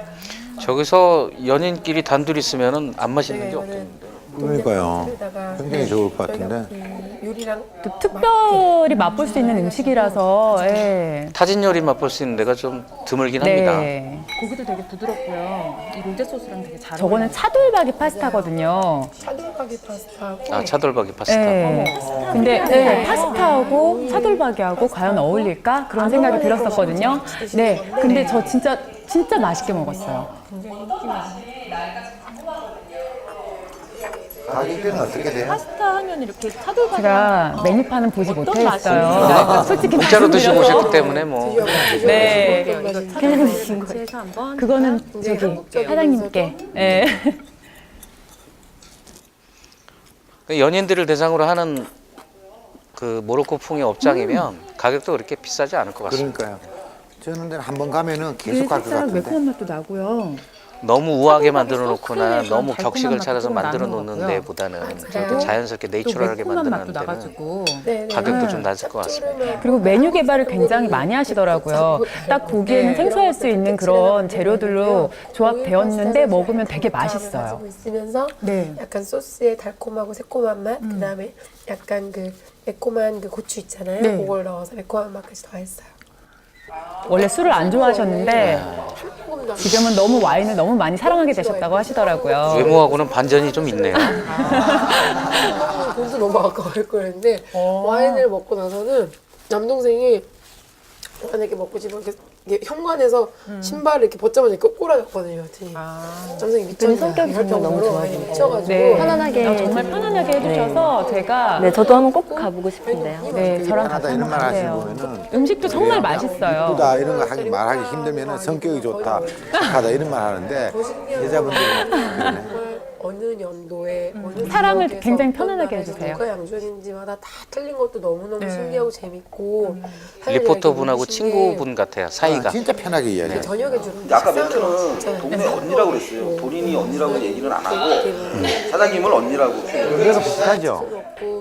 C: 저기서 연인끼리 단둘이 있으면은 안 맛있는 게
I: 이거는
C: 없겠는데.
B: 그러니까요.
I: 통닭에다가
B: 굉장히 좋을 것
I: 저희가
B: 같은데.
I: 이 요리랑
J: 또 특별히 맛볼 수 있는 음식이라서 예.
C: 타진 요리 맛볼 수 있는 데가 좀 드물긴 합니다.
J: 네.
K: 고기도 되게 부드럽고요. 이 로제 소스랑 되게 잘
J: 저거는 차돌박이 파스타거든요.
I: 차돌박이 파스타하고
C: 아 차돌박이 파스타.
J: 네. 근데 네, 파스타하고 차돌박이하고 과연 어울릴까? 그런 생각이 들었었거든요. 네. 근데 저 진짜 맛있게 먹었어요.
B: 가격대는 어떻게 돼요?
K: 파스타 하면 이렇게 차돌박이
J: 제가 메뉴판은 보지
K: 어떤
J: 못했어요. 솔직히
C: 공짜로 드시고
J: 말씀드려서.
C: 오셨기 때문에 뭐.
J: 네.
K: 그냥 드신 거예요. 한번
J: 그거는 저기 사장님께. 예.
C: 연인들을 대상으로 하는 그 모로코풍의 업장이면 가격도 그렇게 비싸지 않을 것 같습니다.
B: 그러니까요. 저는 한번 가면은 계속 갈 것 같은데.
K: 매콤한 맛도 나고요.
C: 너무 우아하게 만들어 놓거나
K: 소스에
C: 너무
K: 달콤한
C: 격식을
K: 맛도
C: 차려서
K: 좀
C: 만들어
K: 나는 것
C: 놓는
K: 같고요.
C: 데보다는
I: 그래요?
C: 저렇게 자연스럽게
K: 또
C: 내추럴하게
K: 매콤한
C: 만드는
K: 맛도
C: 데는
K: 나가지고
C: 가격도 좀 낮을 것 같습니다.
J: 그리고 메뉴 개발을 굉장히 많이 하시더라고요. 딱 보기에는 생소할 수 있는 그런 재료들로 조합되었는데 먹으면 되게 맛있어요.
I: 가지고 있으면서
J: 네.
I: 약간 소스의 달콤하고 새콤한 맛, 그다음에 약간 그 매콤한 그 고추 있잖아요.
J: 네.
I: 그걸 넣어서 매콤한 맛까지 더했어요.
J: 원래 술을 안 좋아하셨는데 지금은 너무 와인을 너무 많이 사랑하게 되셨다고 하시더라고요.
C: 외모하고는 반전이 좀 있네요.
I: 돈도 너무 아까울 거였는데 와인을 먹고 나서는 남동생이 만약에 먹고 집에 이렇게 현관에서 신발을 이렇게 벗자마자 이렇게 꼬라졌거든요. 남동생이 미쳤나
A: 성격이
I: 이럴
A: 정말 너무
I: 정도로
A: 좋아서.
I: 미쳐가지고
J: 네.
A: 편안하게
J: 정말 편안하게 해주셔서 제가
A: 네, 저도 한번 꼭 가보고 싶은데요.
J: 네, 저랑 같이
B: 편하다 이런
J: 한번
B: 말
J: 가세요.
B: 하시면은
J: 음식도 정말 맛있어요.
B: 이쁘다 이런 거 하기 말하기 힘들면은 성격이 좋다, 착하다 이런 말 하는데 여자분들은 그러네.
I: 어느 연도에 어느
J: 사람을
I: 지역에서
J: 굉장히
I: 어떤
J: 편안하게
I: 나라에서
J: 해주세요.
I: 누가 양조했는지마다 다 틀린 것도 너무너무
J: 네.
I: 신기하고 재밌고 사실
C: 리포터
I: 이야기
C: 분하고
I: 너무 신기해.
C: 친구분 같아요. 사이가.
B: 진짜 편하게 이야기해.
I: 저녁에 주로
D: 아까
I: 식사를
D: 멘트는
I: 진짜
D: 동네 언니라고 그랬어요. 본인이 언니라고 얘기는 안 하고 사장님을 언니라고 표현해요.
B: 그래서 비슷하죠.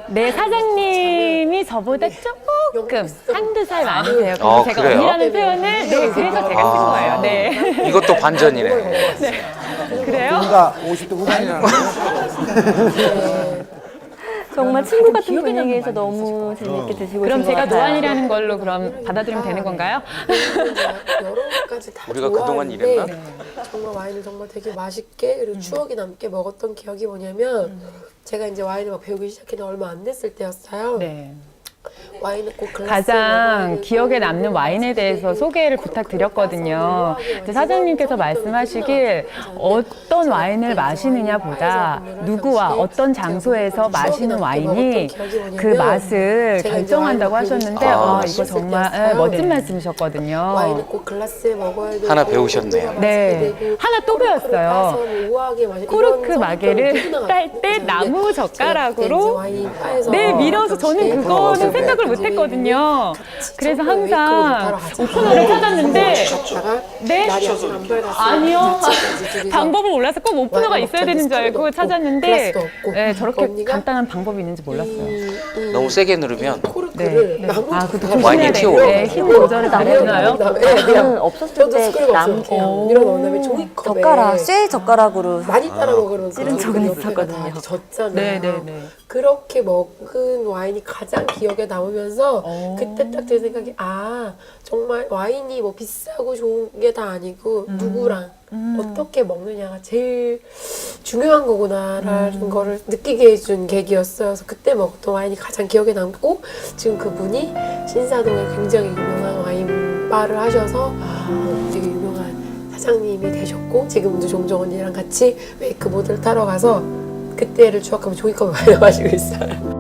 J: 네, 사장님이 저보다 조금 한두 살 많으세요. 그래서
C: 어,
J: 제가
C: 그래요?
J: 언니라는 표현을 네, 그래서 제가 쓴 거예요. 네.
C: 이것도 반전이네.
J: 그래요?
B: 뭔가 50대 후반이라는 거.
A: 정말 친구 같은
J: 기억에 남는
A: 분위기에서
J: 와인이
A: 너무 재밌게 드시고
J: 그럼
A: 계신 것
J: 제가
A: 같아요.
J: 노안이라는 걸로 그럼 받아들이면 되는 건가요?
I: 여러 가지 다
C: 우리가 그동안
I: 좋아하는데
C: 이랬나?
I: 정말 와인을 정말 되게 맛있게 그리고 추억이 남게 먹었던 기억이 뭐냐면 제가 이제 와인을 막 배우기 시작한 지 얼마 안 됐을 때였어요.
J: 네.
I: 와인은 꼭 글라스에
J: 가장
I: 먹어야
J: 기억에
I: 되고
J: 남는 와인에 대해서 소개를 부탁드렸거든요. 근데 사장님께서 말씀하시길 어떤 와인을 마시느냐보다 누구와 어떤 장소에서 마시는 와인이 그 맛을 결정한다고 하셨는데 이거 정말 멋진 말씀이셨거든요.
I: 와인은 꼭 글라스에 먹어야 되고
C: 하나 배우셨네요.
J: 네. 하나 또 배웠어요. 코르크 마개를 딸 때 나무 젓가락으로 네 밀어서 저는 그거는 생각을 못했거든요. 그래서 항상 오프너를 찾았는데 네? 아니요. 방법을 몰라서 꼭 오프너가 있어야 되는 줄 알고 찾았는데 네, 저렇게 간단한 방법이 있는지 몰랐어요.
C: 너무 세게 누르면
I: 코르크를 나무
J: 그것도
C: 와인이
J: 조심해야
C: 튀어오르는
J: 돼요. 네, 힘 조절을 잘해주나요?
A: 저는 없었을 때 남
I: 밀어 넣은 다음에 종이컵에
A: 젓가락, 쇠 젓가락으로
I: 많이 따라 먹으면
A: 찌른 적은 있었거든요.
I: 졌잖아요.
J: 네네네.
I: 그렇게 먹은 와인이 가장 기억에 남으면서 그때 딱 든 생각이 정말 와인이 뭐 비싸고 좋은 게 다 아니고 누구랑 어떻게 먹느냐가 제일 중요한 거구나라는 거를 느끼게 해준 계기였어요. 그래서 그때 먹던 와인이 가장 기억에 남고 지금 그분이 신사동에 굉장히 유명한 와인 바를 하셔서 되게 유명한 사장님이 되셨고 지금도 종종 언니랑 같이 웨이크보드를 타러 가서 그때를 추억하며 종이컵을 마시고 있어요.